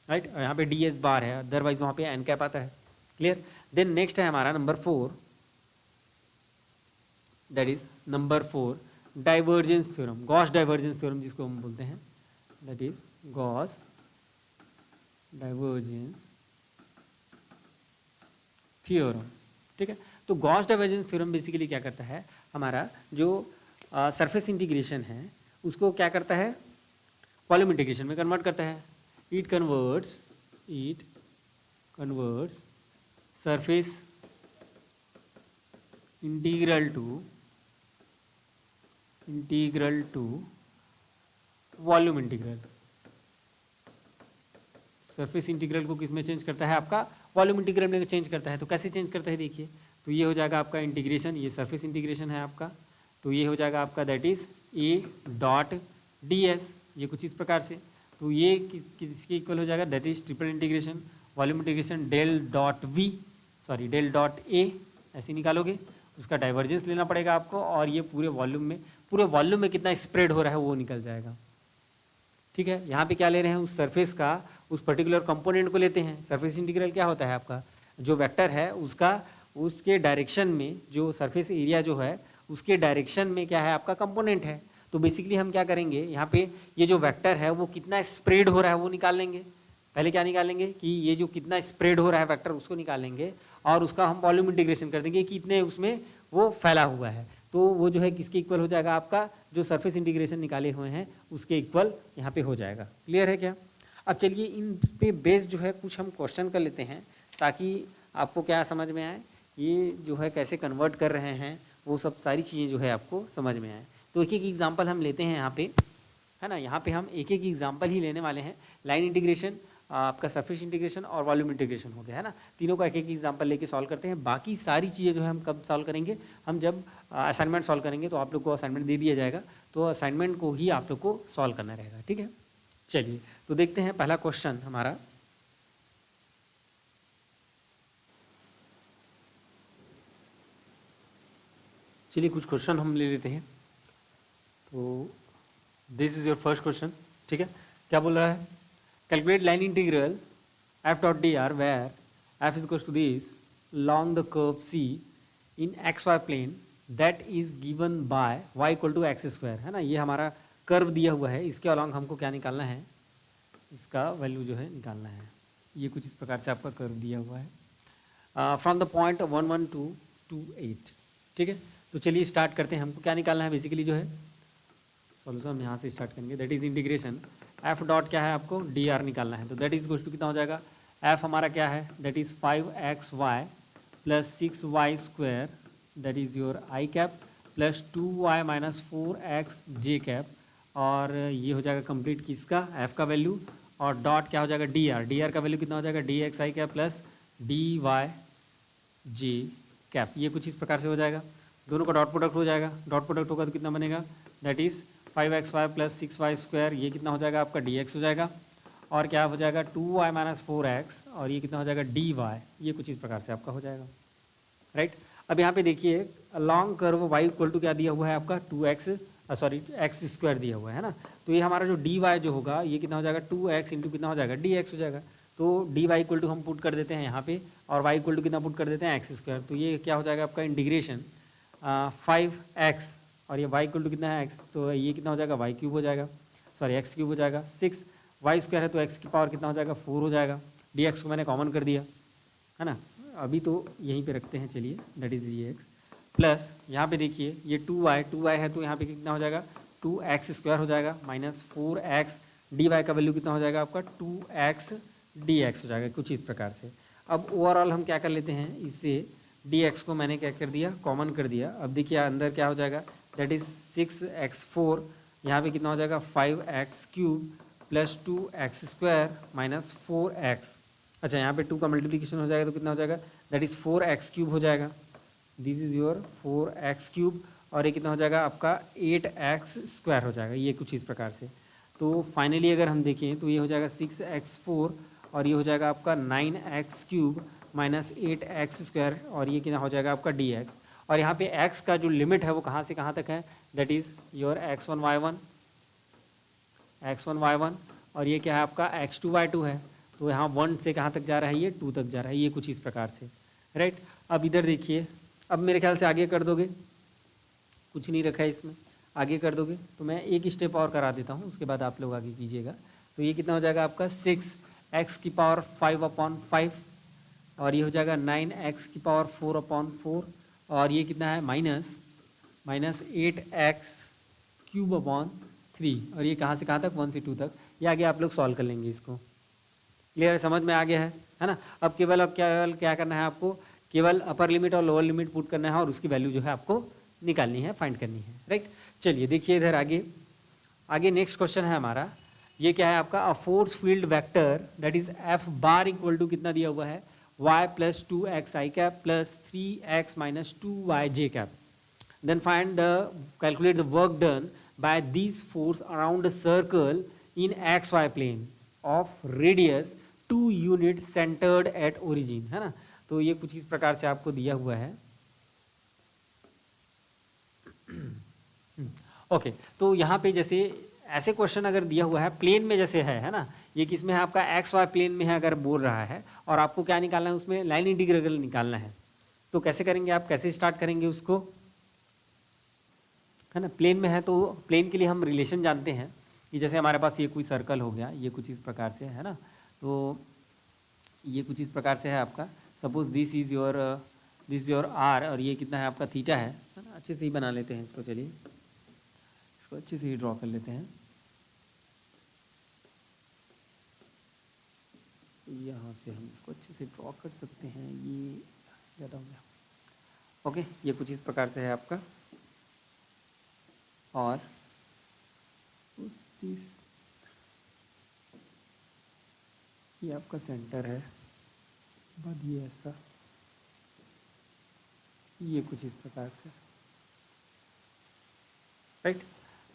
राइट। यहाँ पे डी एस बार है, अदरवाइज वहाँ पे एन कैप आता है, क्लियर। देन नेक्स्ट है हमारा number 4, that is number 4 divergence theorem, Gauss divergence theorem जिसको हम बोलते हैं, that is Gauss divergence theorem, ठीक है। तो गॉस डाइवर्जेंस थ्योरम बेसिकली क्या करता है, हमारा जो सरफेस इंटीग्रेशन है उसको क्या करता है, वॉल्यूम इंटीग्रेशन में कन्वर्ट करता है। It converts surface integral to volume integral. Surface integral को किस में चेंज करता है, आपका वॉल्यूम इंटीग्रल में चेंज करता है। तो कैसे चेंज करता है, देखिए, तो ये हो जाएगा आपका इंटीग्रेशन, ये सरफेस इंटीग्रेशन है आपका, तो ये हो जाएगा आपका that is A dot D S, ये कुछ इस प्रकार से। तो ये किसके इक्वल हो जाएगा, that is triple integration volume integration del dot A, ऐसे निकालोगे, उसका डाइवर्जेंस लेना पड़ेगा आपको, और ये पूरे वॉल्यूम में कितना स्प्रेड हो रहा है वो निकल जाएगा, ठीक है। यहाँ पे क्या ले रहे हैं, उस सरफेस का उस पर्टिकुलर कंपोनेंट को लेते हैं। सरफेस इंटीग्रल क्या होता है आपका, जो वेक्टर है उसके डायरेक्शन में, जो सरफेस एरिया जो है उसके डायरेक्शन में क्या है आपका कंपोनेंट है। तो बेसिकली हम क्या करेंगे, यहाँ पे ये जो वेक्टर है वो कितना स्प्रेड हो रहा है वो निकाल लेंगे। पहले क्या निकालेंगे कि ये जो कितना स्प्रेड हो रहा है वेक्टर उसको निकालेंगे, और उसका हम वॉल्यूम इंटीग्रेशन कर देंगे कि इतने उसमें वो फैला हुआ है। तो वो जो है किसके इक्वल हो जाएगा, आपका जो सरफेस इंटीग्रेशन निकाले हुए हैं उसके इक्वल यहाँ पे हो जाएगा। क्लियर है क्या। अब चलिए इन पे बेस जो है कुछ हम क्वेश्चन कर लेते हैं, ताकि आपको क्या समझ में आए, ये जो है कैसे कन्वर्ट कर रहे हैं, वो सब सारी चीज़ें जो है आपको समझ में आए। तो एक एक एग्जाम्पल हम लेते हैं यहाँ पे, है ना। यहाँ पे हम एक एक एग्जाम्पल ही लेने वाले हैं। लाइन इंटीग्रेशन, आपका सरफेस इंटीग्रेशन और वॉल्यूम इंटीग्रेशन हो गया, है ना। तीनों का एक एक एग्जाम्पल लेके सॉल्व करते हैं। बाकी सारी चीज़ें जो है हम कब सॉल्व करेंगे, हम जब असाइनमेंट सॉल्व करेंगे। तो आप लोग को असाइनमेंट दे दिया जाएगा, तो असाइनमेंट को ही आप लोग को सॉल्व करना रहेगा, ठीक है। चलिए तो देखते हैं पहला क्वेश्चन हमारा। चलिए कुछ क्वेश्चन हम ले लेते हैं। तो this is your first question, ठीक है। क्या बोल रहा है, calculate line integral F dot D R where F is equals to this long the curve C in X Y plane that is given by Y equal to X square, है ना। ये हमारा कर्व दिया हुआ है, इसके along हमको क्या निकालना है, इसका वैल्यू जो है निकालना है। ये कुछ इस प्रकार से आपका कर्व दिया हुआ है फ्रॉम द पॉइंट 1 1 2 2 8, ठीक है। तो चलिए स्टार्ट करते हैं। हमको क्या निकालना है बेसिकली जो है सॉल्यूशन हम यहाँ से स्टार्ट करेंगे, that is integration F dot क्या है आपको डी आर निकालना है। तो दैट इज गोज टू कितना हो जाएगा, एफ हमारा क्या है, that is 5xy plus 6y square that is your I cap plus 2y minus 4x J cap, और ये हो जाएगा कंप्लीट किसका, एफ का वैल्यू, और डॉट क्या हो जाएगा डी आर का वैल्यू कितना हो जाएगा, डी एक्स आई कैप प्लस डी वाई जे कैप। ये कुछ इस प्रकार से हो जाएगा, दोनों का डॉट प्रोडक्ट हो जाएगा, डॉट प्रोडक्ट होगा तो कितना बनेगा, that is 5xy plus 6y square, ये कितना हो जाएगा आपका dx हो जाएगा, और क्या हो जाएगा 2y माइनस 4x, और ये कितना हो जाएगा dy, ये कुछ इस प्रकार से आपका हो जाएगा, राइट। अब यहाँ पे देखिए long curve y equal to क्या दिया हुआ है आपका 2x सॉरी एक्स स्क्वायर दिया हुआ है ना। तो ये हमारा जो dy जो होगा ये कितना हो जाएगा 2x इंटू कितना हो जाएगा dx हो जाएगा। तो dy इक्वल टू हम पुट कर देते हैं यहाँ पे, और y इक्वल टू कितना पुट कर देते हैं एक्स स्क्वायर। तो ये क्या हो जाएगा आपका इंटीग्रेशन 5x, और ये y इक्वल टू कितना है x, तो ये कितना हो जाएगा y क्यूब हो जाएगा, सॉरी x क्यूब हो जाएगा, 6y स्क्वायर है तो x की पावर कितना हो जाएगा 4 हो जाएगा, dx को मैंने कॉमन कर दिया, है ना। अभी तो यहीं पे रखते हैं, चलिए दैट इज dx प्लस यहाँ पे देखिए ये 2y है तो यहाँ पे कितना हो जाएगा 2x स्क्वायर हो जाएगा माइनस 4x, dy का वैल्यू कितना हो जाएगा आपका 2x dx हो जाएगा कुछ इस प्रकार से। अब ओवरऑल हम क्या कर लेते हैं, इससे dx को मैंने क्या कर दिया, कॉमन कर दिया। अब देखिए अंदर क्या हो जाएगा, दैट इज 6x4, यहाँ पे कितना हो जाएगा 5x cube plus 2x square minus 4x। अच्छा यहाँ पे 2 का मल्टीप्लिकेशन हो जाएगा तो कितना हो जाएगा, दैट इज़ 4x क्यूब हो जाएगा, this is your 4x cube, और ये कितना हो जाएगा आपका 8x स्क्वायर हो जाएगा, ये कुछ इस प्रकार से। तो फाइनली अगर हम देखें तो ये हो जाएगा 6x4, और ये हो जाएगा आपका 9x cube minus 8x square, और ये कितना हो जाएगा आपका dx। और यहाँ पे x का जो लिमिट है वो कहाँ से कहाँ तक है, दैट इज़ योर x1y1, और ये क्या है आपका x2y2 है। तो यहाँ 1 से कहाँ तक जा रहा है, ये 2 तक जा रहा है, ये कुछ इस प्रकार से, राइट। अब इधर देखिए, अब मेरे ख्याल से आगे कर दोगे, कुछ नहीं रखा है इसमें, आगे कर दोगे तो मैं एक स्टेप और करा देता हूँ, उसके बाद आप लोग आगे कीजिएगा। तो ये कितना हो जाएगा आपका 6x की पावर 5/5, और ये हो जाएगा 9x की पावर 4/4, और ये कितना है माइनस 8x क्यूब/3, और ये कहाँ से कहाँ तक 1 से 2 तक। ये आगे आप लोग सॉल्व कर लेंगे इसको, क्लियर समझ में आ गया है ना। अब केवल क्या करना है आपको, केवल अपर लिमिट और लोअर लिमिट पुट करना है, और उसकी वैल्यू जो है आपको निकालनी है, फाइंड करनी है, राइट। चलिए देखिए इधर आगे नेक्स्ट क्वेश्चन है हमारा, ये क्या है आपका, a force field vector that is F bar equal to कितना दिया हुआ है, y plus 2x I cap plus 3x minus 2y J cap. Then find the calculate the work done by this force around the circle in X Y plane of radius 2 unit centred at origin, है ना। तो ये कुछ इस प्रकार से आपको दिया हुआ है। ओके तो यहाँ पे जैसे ऐसे क्वेश्चन अगर दिया हुआ है प्लेन में जैसे है ना, ये किसमें है आपका एक्स वाई प्लेन में है अगर बोल रहा है, और आपको क्या निकालना है उसमें लाइन इंटीग्रल निकालना है, तो कैसे करेंगे आप, कैसे स्टार्ट करेंगे उसको, है ना। प्लेन में है तो प्लेन के लिए हम रिलेशन जानते हैं कि जैसे हमारे पास ये कोई सर्कल हो गया, ये कुछ इस प्रकार से है ना, तो ये कुछ इस प्रकार से है आपका, suppose this is your R, और ये कितना है आपका थीटा है ना। अच्छे से ही बना लेते हैं इसको, चलिए इसको अच्छे से ही ड्रॉ कर लेते हैं। यहाँ से हम इसको अच्छे से ड्रॉ कर सकते हैं, ये ज़्यादा हो गया। ओके ये कुछ इस प्रकार से है आपका, और ये आपका सेंटर है, बाद ये ऐसा, ये कुछ इस प्रकार से, राइट।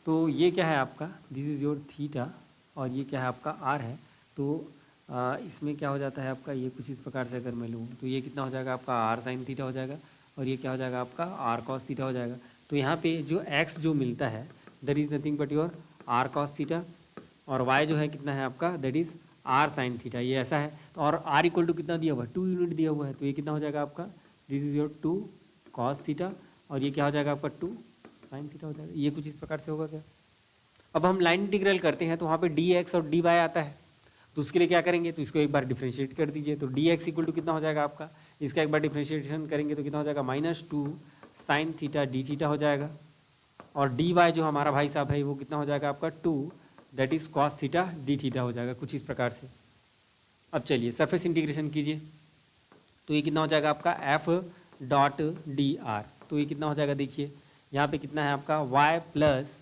तो ये क्या है आपका, दिस इज़ योर थीटा, और ये क्या है आपका आर है। तो इसमें क्या हो जाता है आपका, ये कुछ इस प्रकार से अगर मैं लूँ तो ये कितना हो जाएगा आपका आर साइन थीटा हो जाएगा, और ये क्या हो जाएगा आपका आर कॉस थीटा हो जाएगा। तो यहाँ पे जो एक्स जो मिलता है that is nothing but your R cos theta, और वाई जो है कितना है आपका, that is R sine theta, ये ऐसा है। तो और आर इक्वल टू कितना दिया हुआ है, 2 यूनिट दिया हुआ है, तो ये कितना हो जाएगा आपका, this is your 2 cos theta, और ये क्या हो जाएगा आपका 2 साइन थीटा हो जाएगा। ये कुछ इस प्रकार से होगा क्या। अब हम लाइन इंटीग्रल करते हैं तो वहाँ पे डी एक्स और डी वाई आता है, तो उसके लिए क्या करेंगे, तो इसको एक बार डिफ्रेंशिएट कर दीजिए। तो डी एक्स इक्वल टू कितना हो जाएगा आपका, इसका एक बार डिफ्रेंशिएशन करेंगे तो कितना हो जाएगा, -2 साइन थीटा डी थीटा हो जाएगा, और डी वाई जो हमारा भाई साहब है वो कितना हो जाएगा आपका 2 that is cos theta D theta हो जाएगा कुछ इस प्रकार से। अब चलिए सरफेस इंटीग्रेशन कीजिए, तो ये कितना हो जाएगा आपका एफ डॉट डी आर, तो ये कितना हो जाएगा, देखिए यहाँ पे कितना है आपका y plus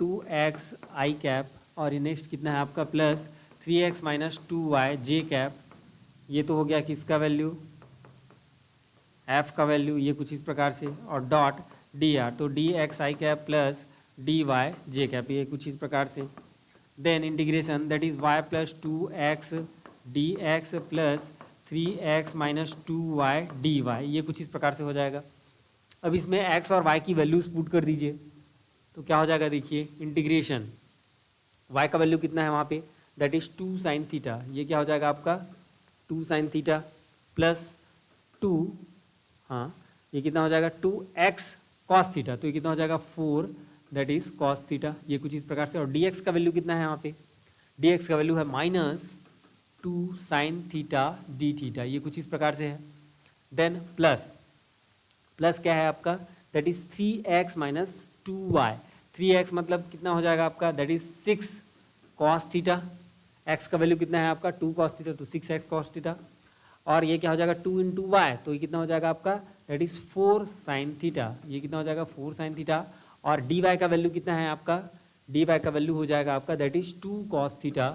2x I cap, और ये नेक्स्ट कितना है आपका plus 3x minus 2y J cap, ये तो हो गया किसका वैल्यू, f का वैल्यू, ये कुछ इस प्रकार से, और डॉट डी आर, तो डी एक्स आई कैप प्लस डी वाई जे कैप, ये कुछ इस प्रकार से। Then integration that is y plus 2x D X plus 3x minus 2y D Y, ये कुछ इस प्रकार से हो जाएगा। अब इसमें x और y की वैल्यूज पुट कर दीजिए, तो क्या हो जाएगा, देखिए इंटीग्रेशन y का वैल्यू कितना है वहाँ पे, दैट इज़ 2 साइन थीटा, ये क्या हो जाएगा आपका 2 साइन थीटा प्लस 2, हाँ ये कितना हो जाएगा 2x कॉस थीटा, तो ये कितना हो जाएगा 4 दैट इज़ कॉस थीटा, ये कुछ इस प्रकार से। और dx का वैल्यू कितना है वहाँ पे, dx का वैल्यू है -2 साइन थीटा डी थीटा, ये कुछ इस प्रकार से है। देन प्लस क्या है आपका, that is 3x minus 2y, 3x मतलब कितना हो जाएगा आपका, that is 6 cos theta, x का वैल्यू कितना है आपका 2 कॉस थीटा, तो 6x कॉस थीटा, और ये क्या हो जाएगा 2 इंटू वाई, तो ये कितना हो जाएगा आपका, दैट इज़ 4 साइन थीटा, ये कितना हो जाएगा 4 साइन थीटा, और डी वाई का वैल्यू कितना है आपका, डी वाई का वैल्यू हो जाएगा आपका that is 2 cos theta,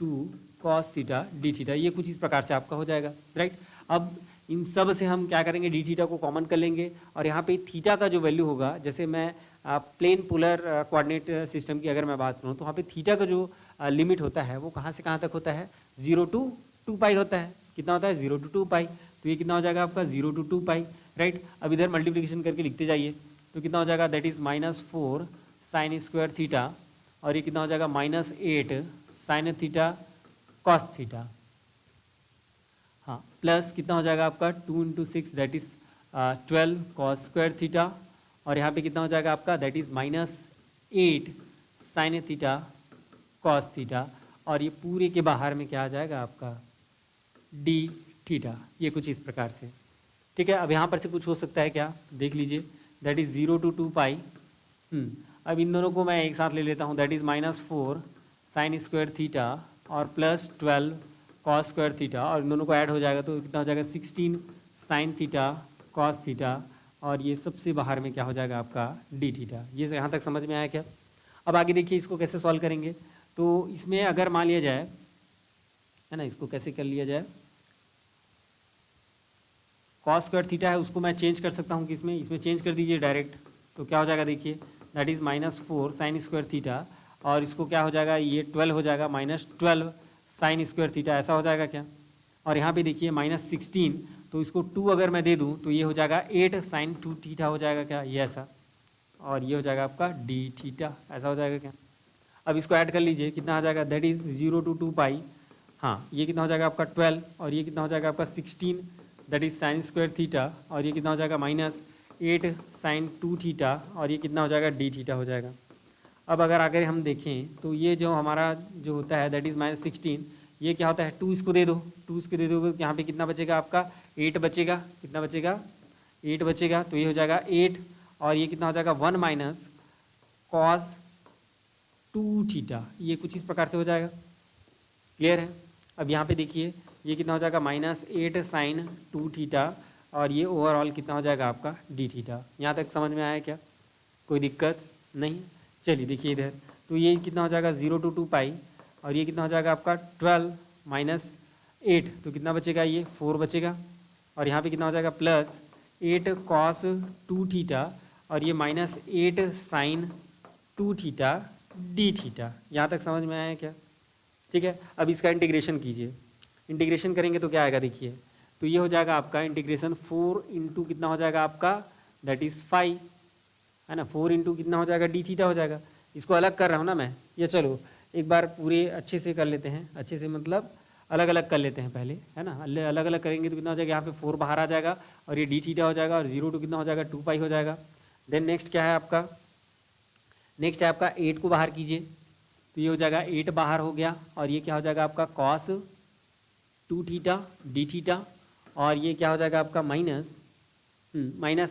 2 cos theta D theta, ये कुछ इस प्रकार से आपका हो जाएगा, राइट। अब इन सब से हम क्या करेंगे, डी थीटा को कॉमन कर लेंगे, और यहाँ पे थीटा का जो वैल्यू होगा, जैसे मैं प्लेन पोलर कोऑर्डिनेट सिस्टम की अगर मैं बात करूँ, तो वहाँ पे थीटा का जो लिमिट होता है वो कहाँ से कहाँ तक होता है, 0 to 2 पाई होता है, कितना होता है 0 to 2 पाई, तो ये कितना हो जाएगा आपका 0 to 2 पाई, राइट। अब इधर मल्टीप्लिकेशन करके लिखते जाइए, तो कितना हो जाएगा, that is -4 sign square theta, और ये कितना हो जाएगा -8 साइन थीटा कॉस थीटा, हाँ प्लस कितना हो जाएगा आपका 2 into 6 that is 12 cos square theta, और यहाँ पे कितना हो जाएगा आपका that is -8 sign theta cos theta, और ये पूरे के बाहर में क्या आ जाएगा आपका डी थीटा, ये कुछ इस प्रकार से, ठीक है। अब यहाँ पर से कुछ हो सकता है क्या, देख लीजिए, दैट इज़ 0 to 2 पाई, अब इन दोनों को मैं एक साथ ले लेता हूँ, that is -4 sign square theta और प्लस 12 कॉस स्क्वायर थीटा, और इन दोनों को ऐड हो जाएगा तो कितना हो जाएगा 16 साइन थीटा कॉस थीटा, और ये सबसे बाहर में क्या हो जाएगा आपका डी थीटा। ये यहाँ तक समझ में आया क्या। अब आगे देखिए इसको कैसे सॉल्व करेंगे, तो इसमें अगर मान लिया जाए, है ना, इसको कैसे कर लिया जाए, कॉस स्क्वायर थीटा है उसको मैं चेंज कर सकता हूँ कि इसमें चेंज कर दीजिए डायरेक्ट, तो क्या हो जाएगा देखिए, that is -4 sign square theta, और इसको क्या हो जाएगा, ये 12 हो जाएगा -12 साइन स्क्वायर थीटा, ऐसा हो जाएगा क्या। और यहाँ पे देखिए -16, तो इसको 2 अगर मैं दे दूँ तो ये हो जाएगा 8 साइन 2 थीटा हो जाएगा क्या, ये ऐसा, और ये हो जाएगा आपका डी थीटा, ऐसा हो जाएगा क्या। अब इसको ऐड कर लीजिए, कितना आ जाएगा, दैट इज़ 0 to 2 पाई, हाँ ये कितना हो जाएगा आपका 12, और ये कितना हो जाएगा आपका 16 that is sine square theta, और ये कितना हो जाएगा -8 साइन 2 थीटा, और ये कितना हो जाएगा डी थीटा हो जाएगा। अब अगर आगे हम देखें तो ये जो हमारा जो होता है दैट इज़ -16, ये क्या होता है 2 इसको दे दो, 2 इसको दे दोगे, यहाँ पे कितना बचेगा आपका 8 बचेगा, कितना बचेगा 8 बचेगा, तो ये हो जाएगा 8, और ये कितना हो जाएगा 1 माइनस कॉस 2 थीटा, ये कुछ इस प्रकार से हो जाएगा, क्लियर है। अब यहाँ पे देखिए ये कितना हो जाएगा -8 साइन 2 थीटा, और ये ओवरऑल कितना हो जाएगा आपका डी थीटा। यहाँ तक समझ में आया क्या, कोई दिक्कत नहीं। चलिए देखिए इधर, तो ये कितना हो जाएगा 0 to 2 पाई, और ये कितना हो जाएगा आपका 12 माइनस 8, तो कितना बचेगा ये 4 बचेगा, और यहाँ पे कितना हो जाएगा +8 कॉस 2 थीटा, और ये -8 साइन 2 थीटा डी थीटा। यहाँ तक समझ में आया क्या, ठीक है। अब इसका इंटीग्रेशन कीजिए, इंटीग्रेशन करेंगे तो क्या आएगा देखिए, तो ये हो जाएगा आपका इंटीग्रेशन 4 इंटू कितना हो जाएगा आपका दैट इज़ 5, है ना, 4 इंटू कितना हो जाएगा डी थीटा हो जाएगा, इसको अलग कर रहा हूँ ना मैं, ये चलो एक बार पूरे अच्छे से कर लेते हैं, अच्छे से मतलब अलग अलग कर लेते हैं पहले, है ना। अलग अलग करेंगे तो कितना हो जाएगा, यहाँ पे 4 बाहर आ जाएगा और ये डी थीटा हो जाएगा और 0 टू कितना हो जाएगा 2 पाई हो जाएगा। देन नेक्स्ट क्या है आपका, नेक्स्ट है आपका 8 को बाहर कीजिए तो ये हो जाएगा 8 बाहर हो गया और ये क्या हो जाएगा आपका कॉस 2 थीटा डी थीटा और ये क्या हो जाएगा आपका माइनस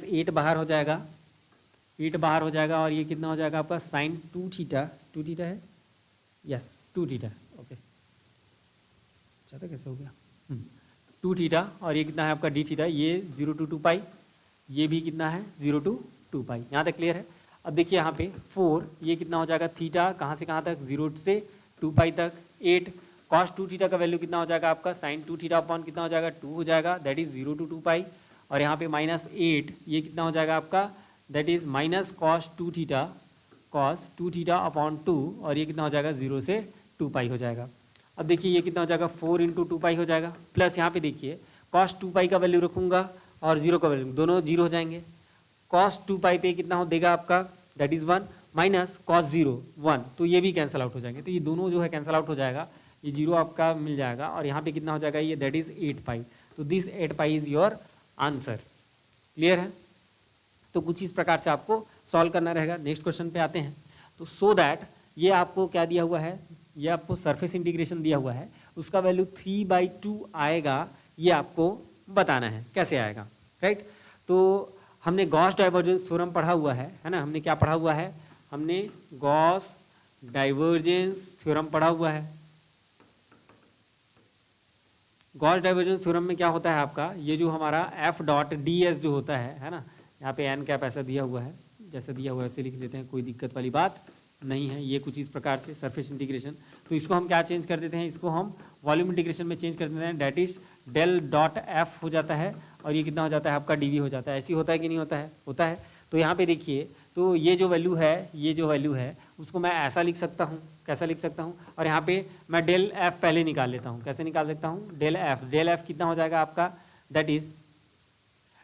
8 बाहर हो जाएगा, 8 बाहर हो जाएगा और ये कितना हो जाएगा आपका साइन 2 थीटा है, यस 2 थीटा, ओके चाहता कैसे हो गया 2 थीटा और ये कितना है आपका डी थीटा, ये 0 टू 2 पाई, ये भी कितना है 0 टू 2 पाई। यहाँ तक क्लियर है। अब देखिए यहाँ पे 4 ये कितना हो जाएगा थीटा कहाँ से कहाँ तक 0 से 2 पाई तक, 8 कॉस 2 थीटा का वैल्यू कितना हो जाएगा आपका साइन 2 थीटा अपॉन कितना हो जाएगा 2 हो जाएगा, दैट इज 0 टू 2 पाई और यहाँ पे -8 ये कितना हो जाएगा आपका that is minus cos 2 theta upon 2 और ये कितना हो जाएगा 0 से 2 पाई हो जाएगा। अब देखिए ये कितना हो जाएगा 4 इंटू 2 पाई हो जाएगा, प्लस यहाँ पे देखिए कॉस 2 पाई का वैल्यू रखूँगा और 0 का वैल्यू, दोनों 0 हो जाएंगे। कॉस 2 पाई पे कितना हो देगा आपका दैट इज़ 1 माइनस कॉस 0 1, तो ये भी कैंसिल आउट हो जाएंगे, तो ये दोनों जो है कैंसिल आउट हो जाएगा, ये 0 आपका मिल जाएगा और यहाँ पे कितना हो जाएगा ये दैट इज़ 8 पाई। तो this 8 pi is your answer. Clear है। तो कुछ इस प्रकार से आपको सॉल्व करना रहेगा। नेक्स्ट क्वेश्चन पे आते हैं। तो सो दैट ये आपको क्या दिया हुआ है, ये आपको सरफेस इंटीग्रेशन दिया हुआ है, उसका वैल्यू 3/2 आएगा, ये आपको बताना है कैसे आएगा, राइट। तो हमने गॉस डाइवर्जेंस थ्योरम पढ़ा हुआ है ना, हमने क्या पढ़ा हुआ है, हमने गॉस डाइवर्जेंस थ्योरम पढ़ा हुआ है। गॉस डाइवर्जेंस थ्योरम में क्या होता है आपका, ये जो हमारा एफ डॉट डी एस जो होता है ना, यहाँ पे एन कैप ऐसा दिया हुआ है, जैसा दिया हुआ है ऐसे लिख देते हैं, कोई दिक्कत वाली बात नहीं है। ये कुछ इस प्रकार से सरफेस इंटीग्रेशन, तो इसको हम क्या चेंज कर देते हैं, इसको हम वॉल्यूम इंटीग्रेशन में चेंज कर देते हैं, that is del dot F हो जाता है और ये कितना हो जाता है आपका डी वी हो जाता है। ऐसी होता है कि नहीं होता है, होता है। तो यहाँ पे देखिए, तो ये जो वैल्यू है उसको मैं ऐसा लिख सकता हूँ, कैसा लिख सकता हूँ, और यहाँ पे मैं डेल एफ पहले निकाल लेता हूँ। कैसे निकाल सकता हूँ, डेल एफ कितना हो जाएगा आपका, that is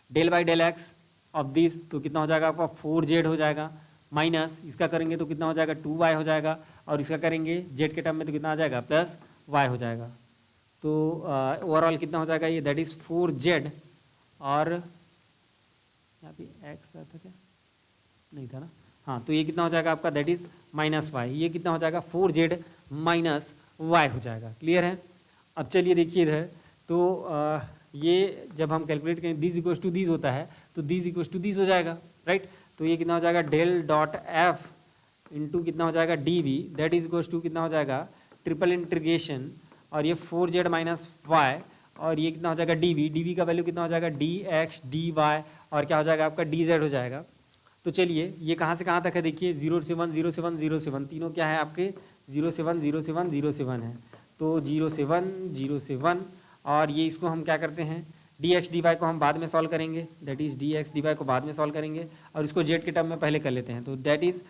del by del X of this, तो कितना हो जाएगा आपका 4z हो जाएगा, माइनस इसका करेंगे तो कितना हो जाएगा 2y हो जाएगा, और इसका करेंगे z के टर्म में तो कितना आ जाएगा प्लस y हो जाएगा। तो ओवरऑल कितना हो जाएगा ये, दैट इज 4z, और यहाँ पे x आता क्या, नहीं था ना, हाँ, तो ये कितना हो जाएगा आपका दैट इज माइनस y, ये कितना हो जाएगा 4z माइनस y हो जाएगा। क्लियर है। अब चलिए देखिए इधर, तो ये जब हम कैलकुलेट करें दिस इक्वल्स टू दिस होता है, तो दिस इक्वल्स टू दिस हो जाएगा, राइट। तो ये कितना हो जाएगा डेल डॉट एफ इंटू कितना हो जाएगा D V, that is equals to कितना हो जाएगा ट्रिपल इंटीग्रेशन, और ये 4z माइनस वाई, और ये कितना हो जाएगा डी वी का वैल्यू कितना हो जाएगा डी एक्स डी वाई, और क्या हो जाएगा आपका डी जेड हो जाएगा। तो चलिए ये कहाँ से कहाँ तक है, देखिए 0 से 1 0 से 1 0 से 1, तीनों क्या है आपके 0 से 1 0 से 1 0 से 1 है, तो 0 से 1 0 से 1, और ये इसको हम क्या करते हैं डी एक्स डी वाई को हम बाद में सॉल्व करेंगे, that is D X D Y को बाद में सॉल्व करेंगे, और इसको जेड के टर्म में पहले कर लेते हैं, तो दैट इज़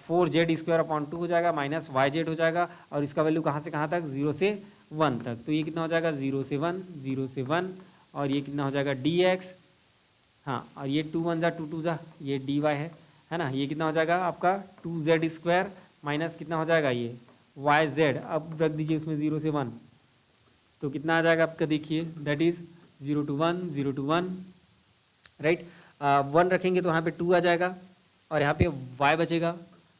4z² अपॉन 2 हो जाएगा माइनस yz हो जाएगा, और इसका वैल्यू कहाँ से कहाँ तक 0 से 1 तक, तो ये कितना हो जाएगा 0 से 1 0 से 1, और ये कितना हो जाएगा dx, हाँ, और ये 2 1 जा 2 2 जा, ये dy है ना, ये कितना हो जाएगा आपका 2z² माइनस कितना हो जाएगा ये yz, अब रख दीजिए उसमें 0 से 1, तो कितना आ जाएगा आपका, देखिए that is 0 to 1 0 to 1, right. 1 रखेंगे तो यहाँ पे 2 आ जाएगा, और यहाँ पे y बचेगा,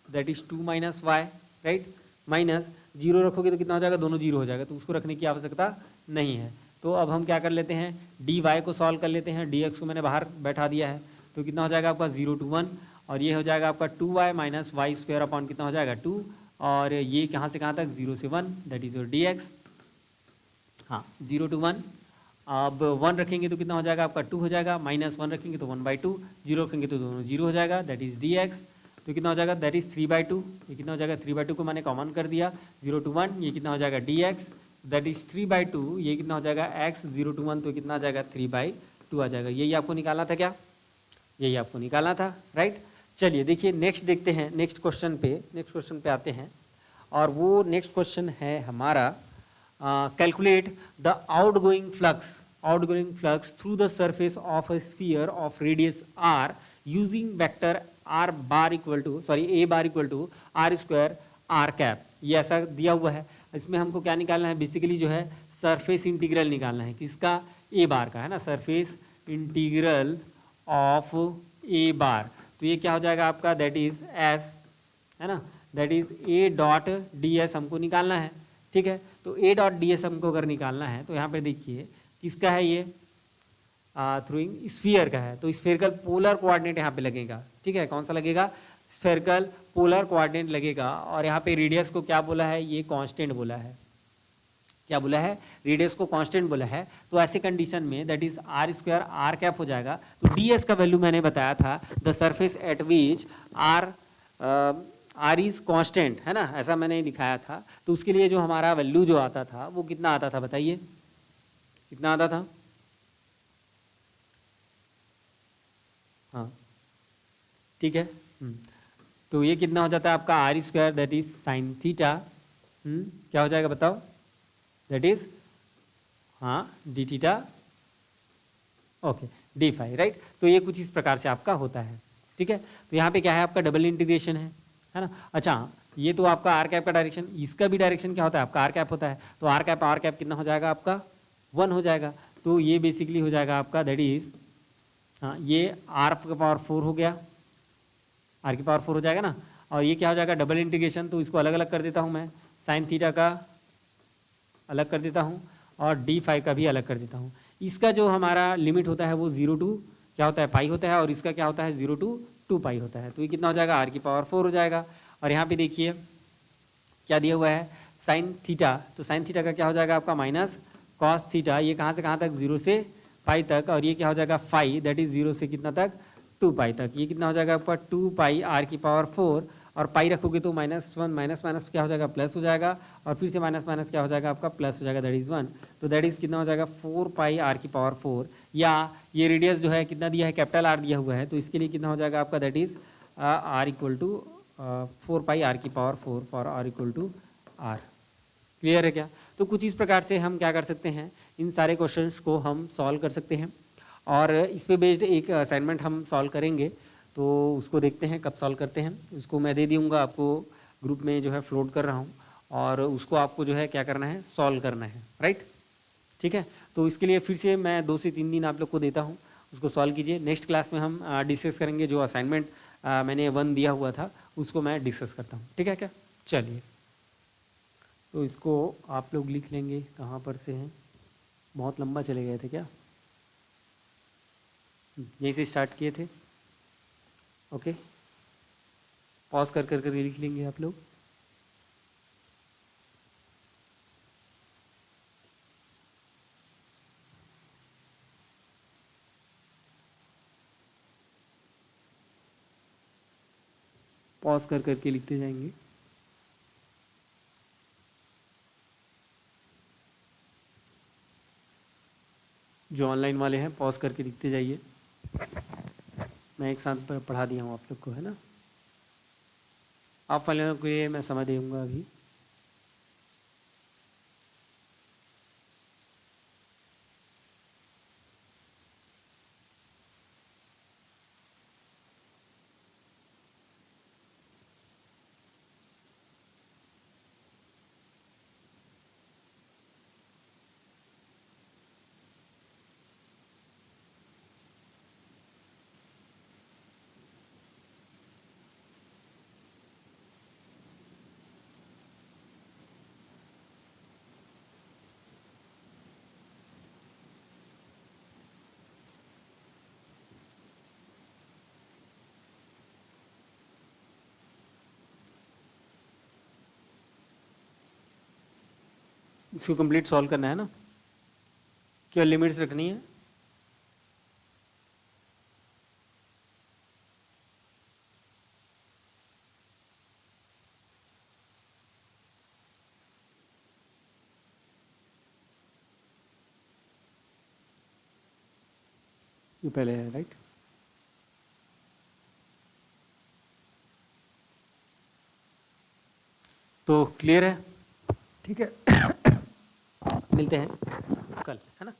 that is 2 minus Y, right, minus 0 रखोगे तो कितना हो जाएगा, दोनों 0 हो जाएगा, तो उसको रखने की आवश्यकता नहीं है। तो अब हम क्या कर लेते हैं, डी वाई को सॉल्व कर लेते हैं, डी एक्स को मैंने बाहर बैठा दिया है, तो कितना हो जाएगा आपका 0 to 1, और ये हो जाएगा आपका 2y minus Y square upon कितना हो जाएगा 2, और ये कहाँ से कहाँ तक 0 से 1, that is your D x, हाँ 0 to 1। अब 1 रखेंगे तो कितना हो जाएगा आपका 2 हो जाएगा, माइनस 1 रखेंगे तो 1/2, 0 रखेंगे तो दोनों 0 हो जाएगा, दैट इज डी एक्स, तो कितना हो जाएगा दैट इज 3/2, ये कितना हो जाएगा 3/2 को मैंने कॉमन कर दिया, 0 to 1, ये कितना हो जाएगा डी एक्स, दैट इज 3/2, ये कितना हो जाएगा एक्स, 0 to 1 तो कितना आ जाएगा 3/2 आ जाएगा। यही आपको निकालना था क्या, यही आपको निकालना था, राइट। चलिए देखिए नेक्स्ट देखते हैं, नेक्स्ट क्वेश्चन पे आते हैं, और वो नेक्स्ट क्वेश्चन है हमारा calculate the outgoing flux outgoing flux through the surface of a sphere of radius r using vector r bar equal to a bar equal to r square r cap। ये ऐसा दिया हुआ है। इसमें हमको क्या निकालना है, बेसिकली जो है सरफेस इंटीग्रल निकालना है, किसका, ए बार का, है ना, सरफेस इंटीग्रल ऑफ ए बार। तो ये क्या हो जाएगा आपका, दैट इज एस, है ना, that is A dot D S हमको निकालना है। ठीक है, तो ए डॉट डी एस हमको अगर निकालना है तो यहाँ पे देखिए किसका है, ये थ्रूइंग स्फीयर का है, तो स्फेरिकल पोलर कोऑर्डिनेट यहाँ पे लगेगा। ठीक है, कौन सा लगेगा, स्फेरिकल पोलर कोऑर्डिनेट लगेगा। और यहाँ पे रेडियस को क्या बोला है, ये कांस्टेंट बोला है। क्या बोला है, रेडियस को कांस्टेंट बोला है। तो ऐसे कंडीशन में that is R square R cap हो जाएगा। तो डी एस का वैल्यू मैंने बताया था, the surface at which R is constant, है ना, ऐसा मैंने दिखाया था। तो उसके लिए जो हमारा वैल्यू जो आता था वो कितना आता था, बताइए कितना आता था। हाँ ठीक है, तो ये कितना हो जाता है आपका are square that is sine theta, क्या हो जाएगा बताओ, दैट इज हाँ D theta, okay, D phi, right. तो ये कुछ इस प्रकार से आपका होता है। ठीक है, तो यहाँ पे क्या है आपका डबल इंटीग्रेशन है ना। अच्छा, ये तो आपका आर कैप का डायरेक्शन, इसका भी डायरेक्शन क्या होता है आपका आर कैप होता है। तो आर कैप कितना हो जाएगा आपका 1 हो जाएगा। तो ये बेसिकली हो जाएगा आपका दैट इज हाँ ये आर की पावर 4 हो गया, आर की पावर 4 हो जाएगा ना। और ये क्या हो जाएगा डबल इंटीग्रेशन, तो इसको अलग अलग कर देता हूँ मैं, साइन थीटा का अलग कर देता हूँ और डी फाई का भी अलग कर देता हूँ। इसका जो हमारा लिमिट होता है वो 0 टू क्या होता है पाई होता है, और इसका क्या होता है 0 टू 2 पाई होता है। तो ये कितना हो जाएगा आर की पावर 4 हो जाएगा। और यहाँ पे देखिए क्या दिया हुआ है साइन थीटा, तो साइन थीटा का क्या हो जाएगा आपका माइनस कॉस थीटा, ये कहाँ से कहाँ तक 0 से पाई तक। और ये क्या हो जाएगा फाई दैट इज 0 से कितना तक 2 पाई तक। ये कितना हो जाएगा आपका 2 पाई आर की पावर 4, और पाई रखोगे तो -1 माइनस क्या हो जाएगा प्लस हो जाएगा, और फिर से माइनस क्या हो जाएगा आपका प्लस हो जाएगा दैट इज 1। तो दैट इज कितना हो जाएगा 4 पाई आर की पावर 4, या ये रेडियस जो है कितना दिया है कैपिटल आर दिया हुआ है, तो इसके लिए कितना हो जाएगा आपका that is R equal to 4 pi R की power 4 for R equal to R. Clear है क्या। तो कुछ इस प्रकार से हम क्या कर सकते हैं, इन सारे क्वेश्चंस को हम सॉल्व कर सकते हैं। और इस पे बेस्ड एक असाइनमेंट हम सॉल्व करेंगे, तो उसको देखते हैं कब सॉल्व करते हैं। उसको मैं दे दूँगा आपको, ग्रुप में जो है फ्लोट कर रहा हूँ, और उसको आपको जो है क्या करना है सॉल्व करना है, राइट। ठीक है, तो इसके लिए फिर से मैं 2 से 3 दिन आप लोग को देता हूँ, उसको सॉल्व कीजिए। नेक्स्ट क्लास में हम डिस्कस करेंगे, जो असाइनमेंट मैंने 1 दिया हुआ था उसको मैं डिस्कस करता हूँ। ठीक है क्या, चलिए। तो इसको आप लोग लिख लेंगे, कहाँ पर से हैं, बहुत लंबा चले गए थे क्या, यहीं से स्टार्ट किए थे। ओके, पॉज कर कर लिख लेंगे आप लोग। पॉज कर करके लिखते जाएंगे। जो ऑनलाइन वाले हैं पॉज करके लिखते जाइए, मैं एक साथ पढ़ा दिया हूँ आप लोग को, है ना। आप वालों को ये मैं समझ दूँगा अभी। इसको कंप्लीट सॉल्व करना है ना, क्या लिमिट्स रखनी है। ये पहले है, राइट। तो क्लियर है, ठीक है। मिलते हैं कल, है ना।